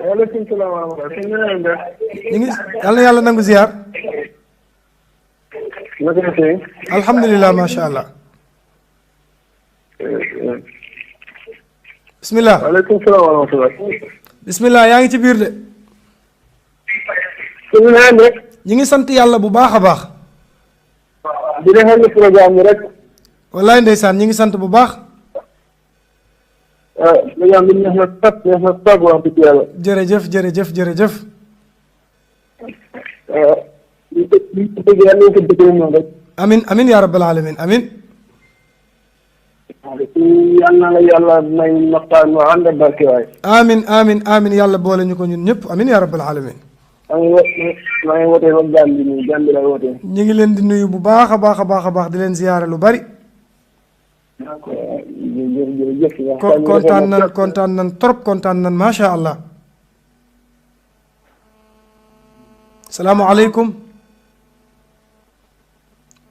waaleykum salaam wa rahmatulah. ñu ngi yal na yàlla nangu ziar. alhamdulilah macha allah. bisimilah. waaleykum salaam wa rahmatulah. bisimilah yaa ngi ci biir de. ñu ngi sant yàlla bu baax a baax. di defal ñu programme bi rek. wallaay ndeysaan ñu ngi sant bu baax. programme bi neex na trop wax dëgg yàlla. jërëjëf jërëjëf jërëjëf. li ko dëgg yàlla nañu ko dëgg noonu rek. amin amin yaa rabbal alamin amin. yal na la yàlla may waxtaan wa ànd ak barke waay. amin amin amin yàlla boole ñu ko ñun ñëpp amin yaa rabbal alamin. maa ngi wootee ba Gambie nii Gambie lay wootee. ñu ngi leen di nuyu bu baax a baax a baax a baax di leen ziyaare lu bari. jërëjëf. kontaan nan trop kontaan nan macha allah. salaamualeykum.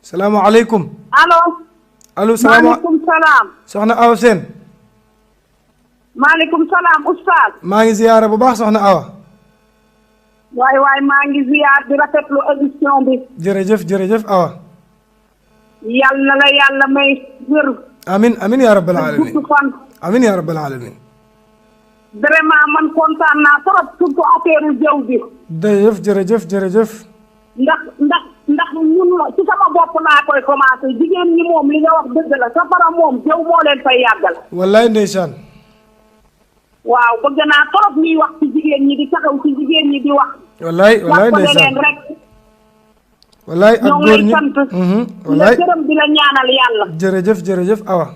salaamualeykum. allo. allo maaleykum salaam. soxna Awa Sène. maaleykum salaam oustaz. maa ngi ziyaare bu baax soxna Awa. waay maa ngi ziyaar di rafetlu émission bi. jërëjëf jërëjëf Awa. yal na la yàlla may wér. amin amin yaa rabbal alamin gudd fan. amin yaa rabbal alamin. vraiment man kontaan naa trop surtout affaire jaww bi. jërëjëf jërëjëf. ndax ñun ci sama bopp laa koy commencé jigéen ñi moom li nga wax dëgg la safara moom jaww moo leen fay yàggal. wallaay ndeysaan. waaw bëgg naa trop ñuy wax ci jigéen ñi di taxaw ci jigéen ñi di wax. wallaay ndeysaan rek. wallaay ak góor ñi sant. wallaay la gërëm di la ñaanal yàlla. jërëjëf Awa.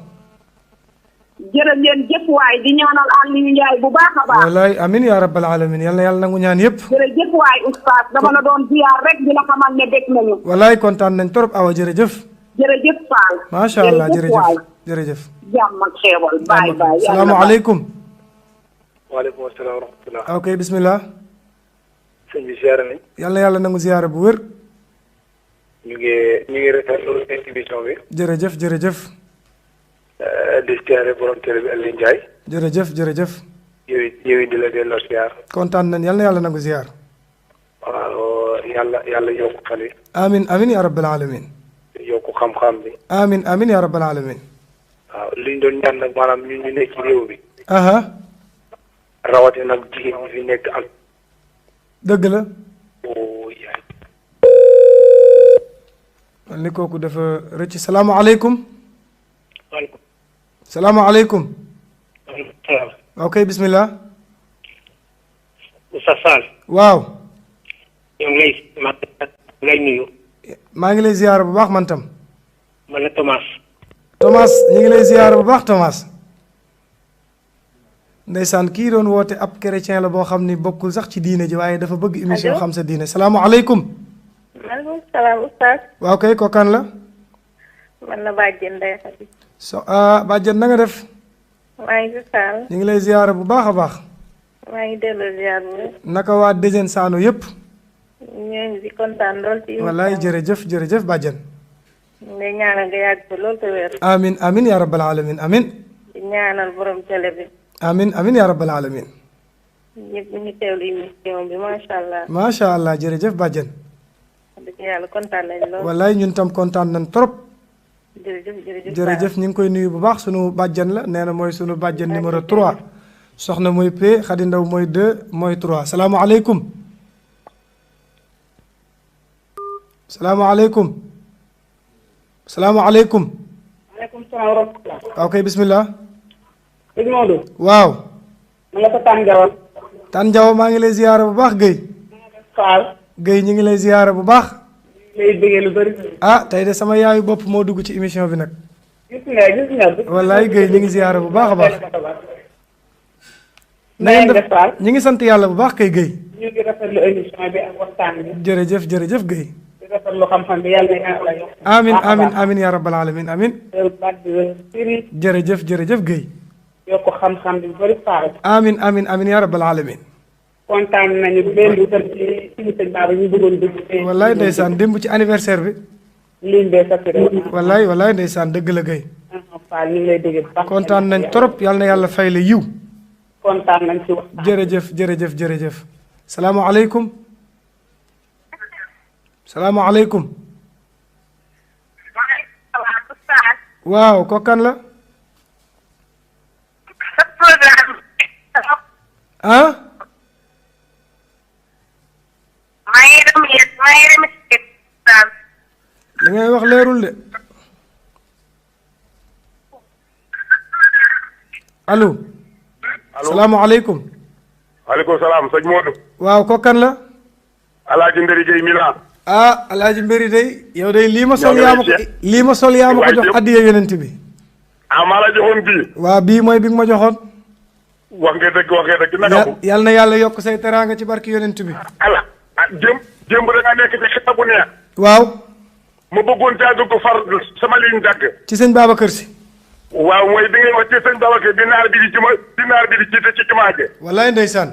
jërë ngeen jëf waay di ñaanal Aliou Ndiaye bu baax a baax. wallaay amin yaa rabbal alamin yal na yàlla nangu ñaan yëpp. jërëjëf waay oustaz dama la doon ziar rek di la xamal ne bég nañu. wallaay kontaan nañ trop Awa jërëjëf. jërëjëf Fall. macha allah jërëjëf. jàmm ak xéewal. baay salaamaaleykum. waaleykum salaam wa rahmatulah. ok bismillah. sëñ bi ziare nañ. yal na yàlla nangu ziare bu wér. ñu ngi rafetlu émission bi. jërëjëf. di ziare borom télé bi Aliou Ndiaye. jërëjëf. yow di la delloo ziar. kontaan nañ yal na yàlla nangu ziar. waaw yàlla yokk xale. amin yaa rabbal alamin. yokk xam-xam bi. amin yaa rabbal alamin. waaw li ñu doon ñaan nag maanaam ñun ñu nekk ci réew bi. rawatina nag jigéen ñi fi nekk ak. dëgg la. yaay. man ni kooku dafa rëcc salaamaaleykum. waaleykum. salaamaaleykum. waaleykum salaam. ok bismillah. Oustaz Fall. waaw. ñoo ngi lay nuyu. maa ngi lay ziyaara bu baax man tam. man la Thomas. Thomas ñu ngi lay ziyaara bu baax Thomas. ndeysaan kii doon woote ab chrétien la boo xam ni bokkul sax ci diine ji waaye dafa bëgg émission xam sa diine salaamaaleykum. maaleykum salaam oustaz. waaw kay ko kan la. man la Badiane Ndeye Khady. Badiane na nga def. maa ngi si Sall. ñu ngi lay ziyaara bu baax a baax. maa ngi delloo ziar bu wér. naka waa Déjén Saano yëpp. ñoo ngi di kontaan lool ci. wallaay jërëjëf Badiane. ñu ngi lay ñaanal nga yàgg ko lool te wér. amin yaa rabbal alamin amin. di ñaanal borom télé bi. amin yaa rabbal alamin. ñëpp ñu ngi teewlu émission bi macha allah. macha allah jërëjëf Badiane. dëgg yàlla kontaan nañ lool. wallaay ñun tam kontaan nañ trop. jërëjëf ñu ngi koy nuyu bu baax sunu bàjjan la nee na mooy sunu bàjjan numéro 3 soxna mooy P Khady Ndaw mooy 2 mooy 3 salaamaaleykum. salaamaaleykum. maaleykum salaam wa rahmatulah. ok bismillah. sëñ Maodo. waaw. ma nga fa Tànjawa. Tànjawa maa ngi lay ziyaara bu baax Guèye. Fall. Guèye ñu ngi lay ziyaara bu baax. lay bëggee lu bëri. ah tey de sama yaayu bopp moo dugg ci émission bi nag. gis nga. wallaay Guèye ñu ngi ziyaara bu baax a baax. na ngeen def ñu ngi sant yàlla bu baax kay Guèye. ñu ngi rafetlu émission bi ak waxtaan bi. jërëjëf jërëjëf Guèye. di rafetlu xam-xam bi yàlla na yàlla yokk. amiin amiin amiin yaa rabbal alamin amiin. firi. jërëjëf jërëjëf Guèye. yokk xam-xam bi bëri faaw. amiin amiin amiin yaa rabbal alamin. kontaan nañu bu leen di dem ci suñu sëñ Baba ñu bëggoon dugg. wallaay ndeysaan démb ci anniversaire bi. ligne bee saturé. wallaay wallaay ndeysaan dëgg la Guèye. Fall ñu ngi lay dégg bu baax. kontaan nañ trop yal na yàlla fay la yiw. kontaan nañ ci waxtaan. jërëjëf jërëjëf jërëjëf. salaamualeykum. salaamualeykum. waaw kooku kan la. ah. li ngay wax leerul de. allo. allo salaamualeykum. waaleykum salaam sëñ Modou. waaw kooku kan la. Alaaji Mbéri Gueye Milan. ah Alaaji Mbéri day yow day lii ma sol yaa ma ko lii ma sol yaa ma ko jox addiya yonent bi. ah maa la joxoon bii. waaw bii mooy bi nga ma joxoon. wax nga dëgg naka ko. yal na yàlla yokk say teraanga ci barki yonent bi. ala ah jëm da nga nekk ci xita bu neex. waaw. ma bëggoon caa dugg far sama ligne dàgg. ci sëñ Babacar Si. waaw mooy bi ngay wax ci sëñ Babacar bi naar bi di jiite ci jumaa ji. wallaay ndeysaan.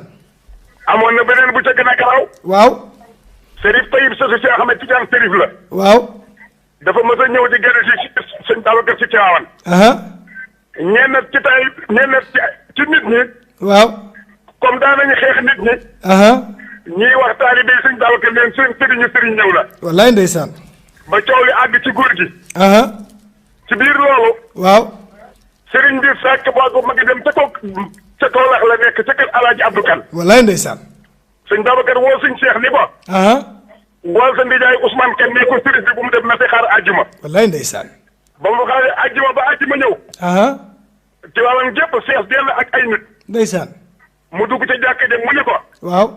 amoon na beneen bu ca gën a garaaw. waaw. Serif Taïb sa si Ahmed Tidiane Serif la. waaw. dafa mës a ñëw di gën si sëñ Babacar Si Tiwaawan. ñenn ci nit ñi. waaw. comme daanañu xeex nit ñi. ñiy wax taalibe sëñ Babacar leen seen sëriñ ñëw la. wallaay ndeysaan. ba coow li àgg ci góor gi. ci biir loolu. waaw. sëriñ bi fekk boobu ma ngi dem ca kaw lax la nekk ca kër Alaaji Abdou Kan. wallaay ndeysaan. sëñ Babacar woo sëñ Cheikh ni ko. wool sa ndijaay Ousmane Kan ne ko sëriñ bi bu mu dem na fi xaar àjjuma. wallaay ndeysaan. ba mu xaaree àjjuma ba àjjuma ñëw. ci waawan gépp fees dell ak ay nit. ndeysaan. mu dugg ca jàkka ja mu ni ko. waaw.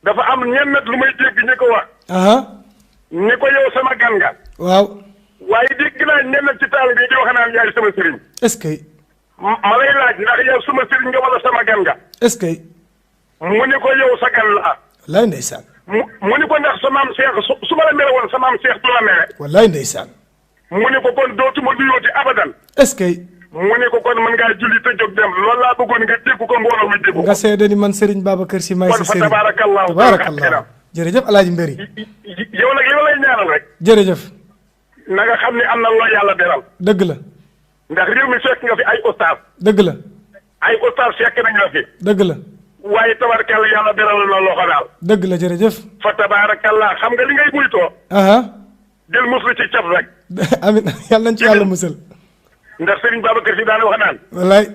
dafa am ñenn lu may dégg ñi ko wax. ni ko yow sama gan nga. waaw. waaye dégg naa ñenn ci taal bi di wax naan yaay sama sëriñ. est-ce que. ma lay laaj ndax yow sama sëriñ nga wala sama gan nga. est-ce que. mu ni ko yow sa gan la. wallaay ndeysaan. mu ni ko ndax sa maam Cheikh su ma la mere woon sa maam Cheikh du la mere. wallaay ndeysaan. mu ni ko kon dootuma nuyooti abadan. est-ce que. mu ni ko kon mën ngaa julli te jóg dem loolu laa bëggoon nga dégg ko mbooloo mi dégg ko. nga seede ni man Serigne Babacar Sy may sa kon fa Serigne. tabaarakallaahu jërëjëf Alaaji Mbéri. yow nag li ma lay ñaanal rek. jërëjëf. na nga xam ne am na loo yàlla beral. dëgg la. ndax réew mi fekk nga fi ay ostaas. dëgg la. ay ostaas fekk nañ la fi. dëgg la. waaye tabaarakallaa yàlla beral na loxo daal. dëgg la jërëjëf. fa tabaarakallaa xam nga li ngay muytoo. jël muslu ci cat rek. amiin yàlla nañ ci yàlla musal. ndax Serigne Babacar Sy daana wax naan. wallaay.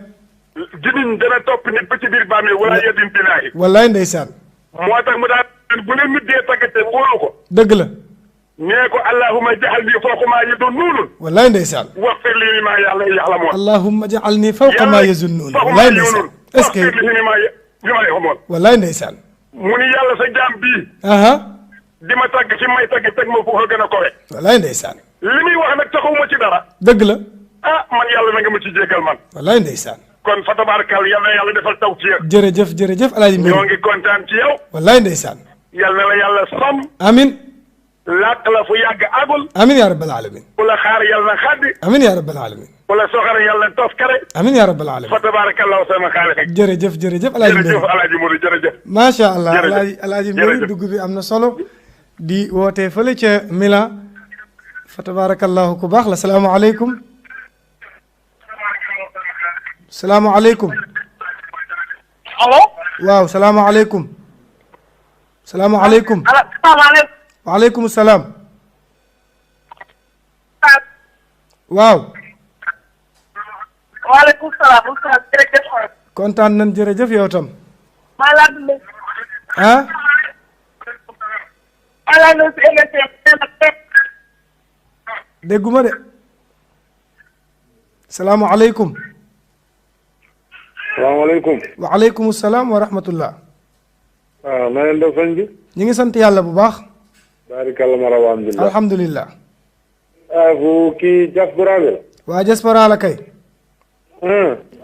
jiniñ dana topp nit ba ci biir bàmmeel wala yeddin binaayi. wallaay ndeysaan. moo tax mu daan bu ne nit dee tàggatee wóolu ko. dëgg la. nee ko allahumma jaxal nii fawqa maa yazunnuun. wallaay ndeysaan. waxfir lii maa yàlla yaxlamoon. allahumma jaxal nii fawqa maa yazunnuun. wallaay ndeysaan. est-ce que waxfir lii maa yaxlamoon. wallaay ndeysaan. mu ni yàlla sa jaam bii. di ma tàgg ci may tàgg teg ma fu ko gën a kowe. wallaay ndeysaan. li muy wax nag taxawuma ci dara. dëgg la. man yàlla na nga ma ci jéggal man. wallaay ndeysaan. kon fa tabaarkal yal na yàlla defal taw ci yéen. jërëjëf jërëjëf Alaaji Mbéri. ñoo ngi kontaan ci yow. wallaay ndeysaan. yal na la yàlla sàmm. amin làq la fu yàgg agul. amin yaa rabbal alamin. ku la xaar yal na xaddi. amin yaa rabbal alamin. ku la soxar yal na tos kare. amin yaa rabbal alamin. fa tabaarakallahu sama xaalis. jërëjëf jërëjëf Alaaji Mbéri. jërëjëf Alaaji Modou jërëjëf. macha allah Alaaji Mbéri dugg bi am na solo. di wootee fële ca Milan. fa tabaarakallahu ku baax la salaamaaleykum. salaamaaleykum. allo. waaw salaamaaleykum. salaamaaleykum. salaamaaleykum. waaleykum salaam. waaw. waaleykum salaam. jërëjëf. kontaan nañ jërëjëf yow tam. maa laa dundee. ah. maa laa dundee si émission. dégguma de. salaamualeykum. salaamaaleykum. waaleykum salaam wa rahmatullah. waaw na ngeen def sëñ bi. ñu ngi sant yàlla bu baax. barikalla marhaba alhamdulillah. alhamdulillah. bu kii diaspora bi. waa diaspora la kay.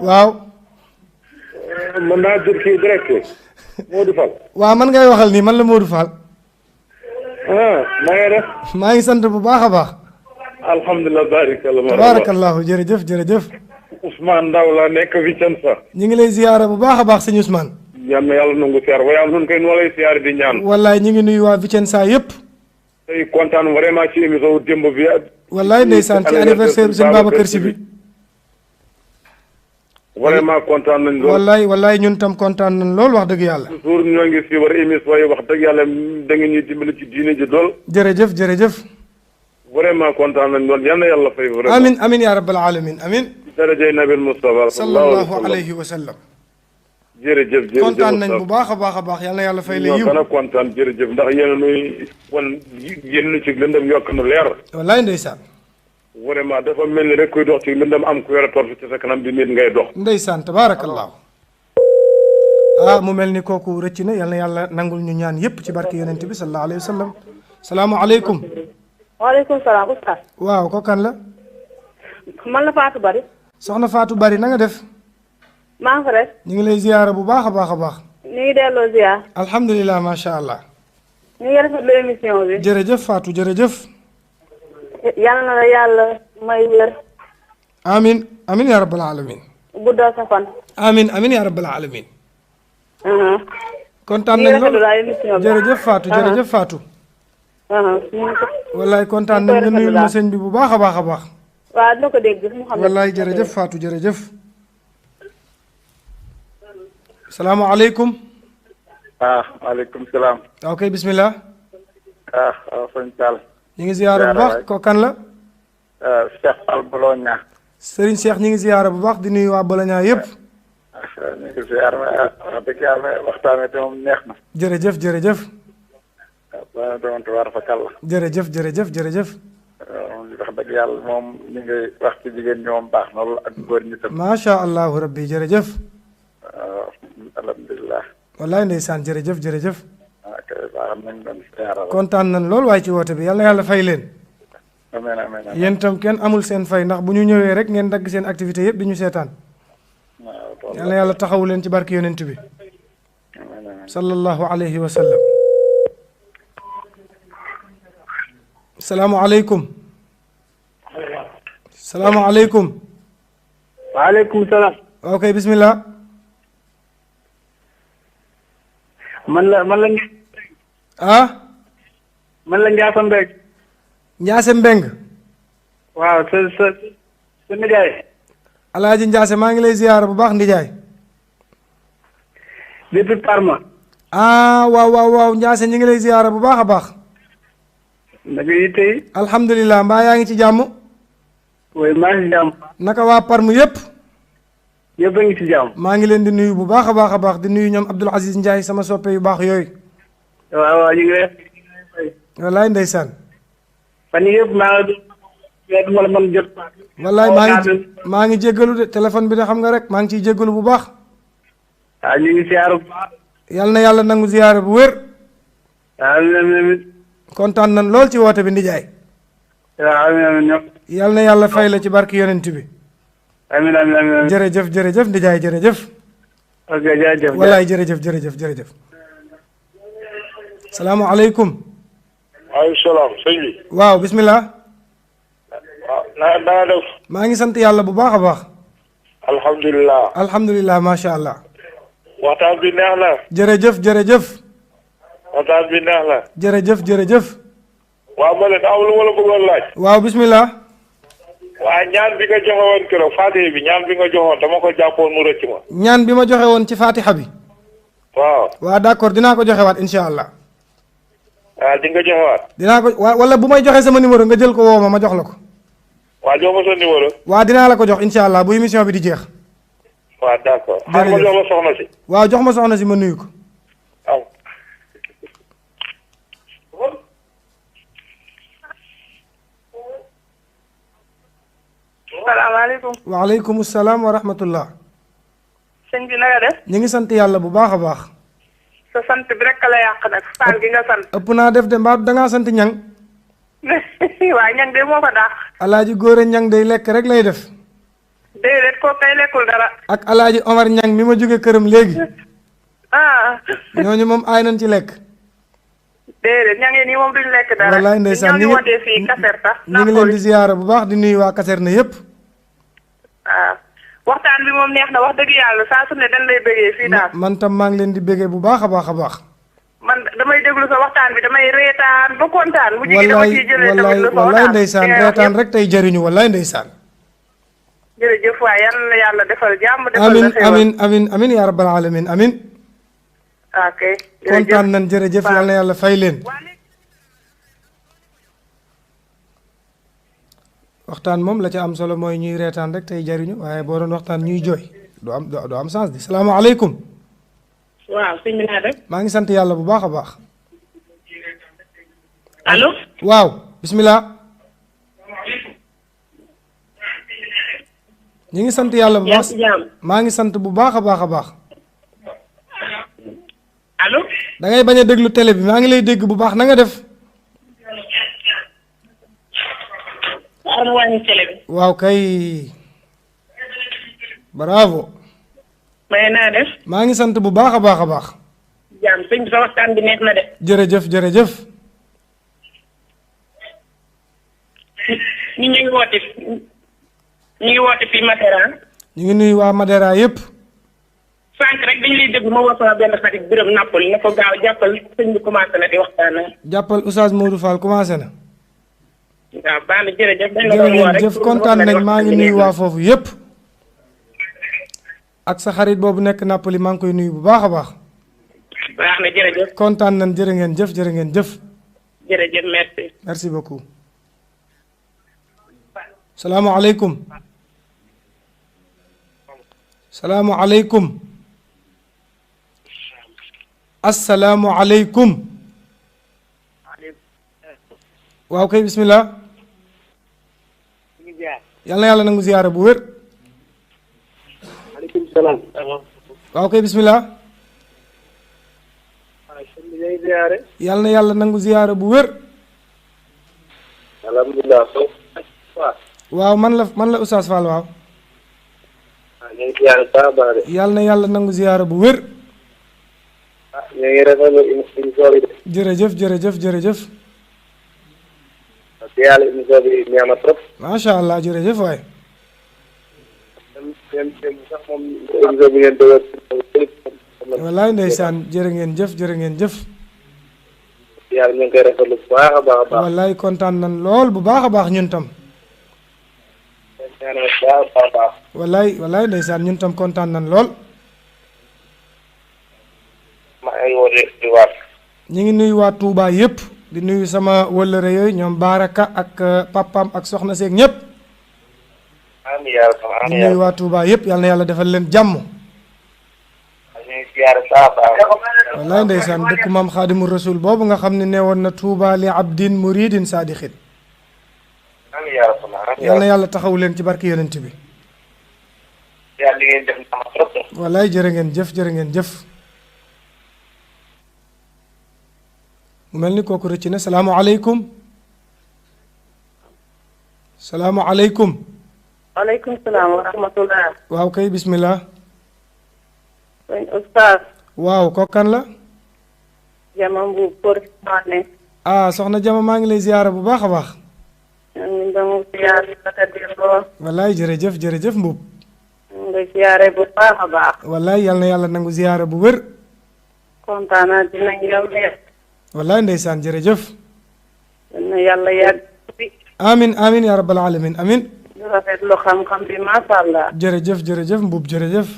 waaw. mën naa jot kii direct. Modou Fall. waaw man ngay waxal nii man la Modou Fall. na ngay def. maa ngi sant bu baax a baax. alhamdulilah barikalla marhaba. tabarakallahu jërëjëf jërëjëf. Ousmane Ndaw la nekk Vicenza. ñu ngi lay ziyaara bu baax a baax sëñ Ousmane. yal na yàlla nangu siyaar waaye am nañu koy nu lay siyaar di ñaan. wallaay ñu ngi nuyu waa Vicenza yëpp. tey kontaan vraiment ci émission wu démb bi. wallaay ndeysaan ci anniversaire sëñ Babacar Sy bi. vraiment kontaan nañ lool. wallaay ñun tam kontaan nañ lool wax dëgg yàlla. toujours ñoo ngi si war émission yi wax dëgg yàlla da ngeen ñuy dimbali ci diine ji dool. jërëjëf jërëjëf. vraiment kontaan nañ lool yal na yàlla fay. vraiment amin amin ya rabbal alamin amin. darajay nabil Mustafa sallallahu alayhi wa sallam. jërëjëf kontaan nañ bu baax a baax yal na yàlla fay la yiw. ñoo gën a kontaan jërëjëf ndax yéen a nuy wan yéen ci lëndëm yokk na leer. wallaay ndeysaan. vraiment dafa mel ni rek kuy dox ci lëndëm am ku yore torf ci sa kanam di nit ngay dox. ndeysaan tabaarakallahu. mu mel ni kooku rëcc na yal na yàlla nangul ñu ñaan yépp ci barke yonent bi sallallahu alayhi wa sallam. salaamualeykum. waaleykum salaam oustaz. waaw ko kan la. man la Fatou Bari. soxna Fatou Bari na nga def. maa ngi fa rek. ñu ngi lay ziyaara bu baax a baax a baax. ñu ngi delloo ziar. alhamdulilah macha allah. ñu ngi rafetlu émission bi. jërëjëf Fatou jërëjëf. yal na la yàlla may wér. amin amin ya rabbal alamin. guddal sa fan. amin amin ya rabbal alamin. kontaan nañ lool jërëjëf Fatou jërëjëf Fatou. wallaay kontaan nañ nga nuyul ma sëñ bi bu baax a baax a baax. waaw dina ko dégg mu xam. wallaay jërëjëf Fatou jërëjëf. salaamaaleykum. maaleykum salaam. ok bismillah. sëñ Tall. ñu ngi ziyaara bu baax ko kan la. Cheikh Fall Bologna. Serigne Cheikh ñu ngi ziyaara bu baax di nuyu waa Bologna yëpp. ñu ngi ziyaara wax dëgg yàlla waxtaanee te moom neex na. jërëjëf jërëjëf. waaw doon war fa kàlla. jërëjëf jërëjëf jërëjëf. wax dëgg yàlla moom li ngay wax ci jigéen ñi moom baax na lool ak góor ñi tam. macha allahu rabbi jërëjëf. alhamdulilah. wallaay ndeysaan jërëjëf jërëjëf. ok baax nañ doon ziyaara. kontaan nañ lool waaye ci woote bi yal na yàlla fay leen. amiin amiin amiin. yéen itam kenn amul seen fay ndax bu ñu ñëwee rek ngeen dagg seen activité yëpp di ñu seetaan. yal na yàlla taxawu leen ci barke yonent bi. sallallahu alayhi wa sallam. salaamualeykum. salaamualeykum. waaleykum salaam. ok bismillah. man la man la Ndiasse Mbengue. Ndiasse Mbengue. waaw sa nijaay. Alaaji Ndiasse maa ngi lay ziyaara bu baax ndijaay. depuis Parma. waaw Ndiasse ñu ngi lay ziyaara bu baax a baax. naka yi tey. alhamdulilah mbaa yaa ngi ci jàmm. oui maa ngi ci jàmm. naka waa Parma yëpp. yëpp a ngi ci jàmm. maa ngi leen di nuyu bu baax a baax di nuyu ñoom Abdoul Aziz Ndiaye sama soppe yu baax yooyu. waaw ñu ngi lay. wallaay ndeysaan. fan yii yëpp maa ngi la mën jot. wallaay maa ngi jéggalu de téléphone bi de xam nga rek maa ngi ciy jéggalu bu baax. ñu ngi siyaaru bu baax. yal na yàlla nangu ziyaare bu wér. amiin. kontaan nañ lool ci woote bi ndijaay. amiin. yal na yàlla fay la ci barke yonent bi. amiin. jërëjëf ndijaay jërëjëf. ok jërëjëf. wallaay jërëjëf. salaamualeykum. waaleykum salaam sëñ bi. waaw bismillah. na nga def. maa ngi sant yàlla bu baax a baax. alhamdulilah. macha allah. waxtaan bi neex na. jërëjëf. waxtaan bi neex na. jërëjëf. waaw ma ne am lu ma la bëggoon laaj. waaw bismillah. waa ñaan bi nga joxe woon keroog Fatiha bi ñaan bi nga joxoon dama ko jàppoon mu rëcc ma. ñaan bi ma joxe woon ci Fatiha bi. waaw d'accord dinaa ko joxewaat incha allah. di nga joxewaat. dinaa ko wala bu may joxe sama numéro nga jël ko woo ma jox la ko. waa jox ma sa numéro. waa dinaa la ko jox incha allah bu émission bi di jeex. waaw d'accord. xaaral ma jox ma soxna si. waaw jox ma soxna si ma nuyu ko. salaamaaleykum. waaleykum salaam wa rahmatullah. sëñ bi na nga def. ñu ngi sant yàlla bu baax a baax. sa sant bi rek la yàq nag Fall gi nga sant. ëpp naa def de mbaa da ngaa sant ñang. waaw ñang de moo ko daax. alaaji góore ñang day lekk rek lay def. déedéet koo kay lekkul dara. ak alaaji Omar ñang mi ma jóge këram léegi. ah. ñooñu moom aay nañ ci lekk. déedéet ña ngi nii moom duñ lekk dara. wallaay ndeysaan ñoo ngi wootee fii Kaser sax. ñu ngi leen di ziyaara bu baax di nuyu waa Kaser na yépp. waaw waxtaan bi moom neex na wax dëgg yàlla saa su ne dañ lay bëggee fii daal. man tam maa ngi leen di bëggee bu baax a baax a baax. man damay déglu sa waxtaan bi damay reetaan ba kontaan. mu jigi dama ciy jëlee tamit lu wallaay ndeysaan reetaan rek tey jëriñu wallaay ndeysaan. jërëjëf waay yal na yàlla defal jàmm. defal amin la xéwal amin amin amin yaa rabbal alamin amin. ok jërëjëf kontaan nañ jërëjëf yal na yàlla fay leen. waxtaan moom la ca am solo mooy ñuy reetaan rek tey jariñu waaye boo doon waxtaan ñuy jooy doo am sens di salaamaaleykum. waaw sëñ bi naa def. maa ngi sant yàlla bu baax a baax. allo. waaw bismillah. ñu ngi sant yàlla bu baax maa ngi sant bu baax a baax a baax. allo. da ngay bañ a déglu télé bi maa ngi lay dégg bu baax na nga def. waaw kay. bravo. may naa def. maa ngi sant bu baax a baax a baax. jaam sëñ bi sa waxtaan bi neex na de. jërëjëf jërëjëf. ñu ngi woote fii Madera. ñu ngi nuyu waa Madera yépp. sànq rek dañu lay dégg ma woo sama benn xarit Birame Napoli na ko gaaw jàppal sëñ bi commencé na di waxtaan. jàppal Oustaz Modou Fall commencé na. waaw baax na jërëjëf. jërëjëf kontaan nañ maa ngi nuyu waa foofu yépp. ak sa xarit boobu nekk Napoli maa ngi koy nuyu bu baax a baax. baax na jërëjëf. kontaan nañ jërë ngeen jëf jërë ngeen jëf. jërëjëf merci. merci beaucoup. salaamualeykum. salaamualeykum. asalaamualeykum. waaw kay bismillah. yal na yàlla nangu ziyaara bu wér. maaleykum salaam. waaw kay bismillah. yal na yàlla nangu ziyaara bu wér. alhamdulilah. waaw man la Oustaz Fall waaw. ñu ngi ziyaare baax a baax de. yal na yàlla nangu ziyaara bu wér. ñu ngi rafetlu émission bi de. jërëjëf jërëjëf jërëjëf. parce que yàlla émission bi neex na trop. macha allah jërëjëf waay. même sax moom émission bi ngeen dëgër. wallaay ndeysaan jërë ngeen jëf jërë ngeen jëf. yàlla ñu ngi koy rafetlu bu baax a baax a baax. wallaay kontaan nañ lool bu baax a baax ñun tam. wallaay wallaay ndeysaan ñun tam kontaan nañ lool. maa ngi woote di waat. ñu ngi nuyu waa Touba yépp di nuyu sama wëllëre yooyu ñoom Baraka ak papaam ak soxna seeg ñépp. amiin yaa rabbi. di nuyu waa Touba yépp yal na yàlla defal leen jàmm. ñu ngi ziyaare baax a baax. wallaay ndeysaan dëkku maam Xaadimu Rasul boobu nga xam ne neewoon na Touba li abdin muridin saadixin. amiin yaa rabbi. yal na yàlla taxaw leen ci barki yonent bi. yàlla li ngeen def na ma trop. wallaay jërë ngeen jëf jërë ngeen jëf. mu mel ni kooku rëcc na salaamualeykum. salaamualeykum. waaleykum salaam wa rahmatulah. waaw kay bismillah. sëñ Oustaz. waaw kookan la. Jama Mbuub pour ne. soxna Jama maa ngi lay ziyaara bu baax a baax. ñu ngi ziyaare naka déggoo. wallaay jërëjëf jërëjëf Mbuub. ñu ngi ziyaare bu baax a baax. wallaay yal na yàlla nangu ziyaara bu wér. kontaan naa dinañ yow de. wallaay ndeysaan jërëjëf. yal na yàlla yàgg bi. amin amin yaa rabbal alamin amin. di rafetlu xam-xam bi macha allah. jërëjëf jërëjëf Mbuub jërëjëf.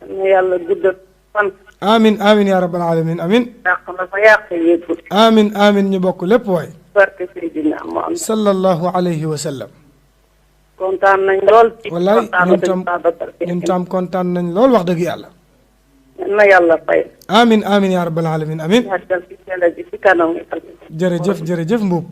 yal na yàlla guddal fan. amin amin yaa rabbal alamin amin. yàq na fa yàq yëpp. amin amin ñu bokk lépp waay. barke Seydina Muhammad. sallallahu alayhi wa sallam. kontaan nañ lool. wallaay ñun tam kontaan nañ lool wax dëgg yàlla. yal na yàlla fay. amin amin yaa rabbal alamin amin. yàggal ci télé bi ci kanam. jërëjëf jërëjëf Mbuub.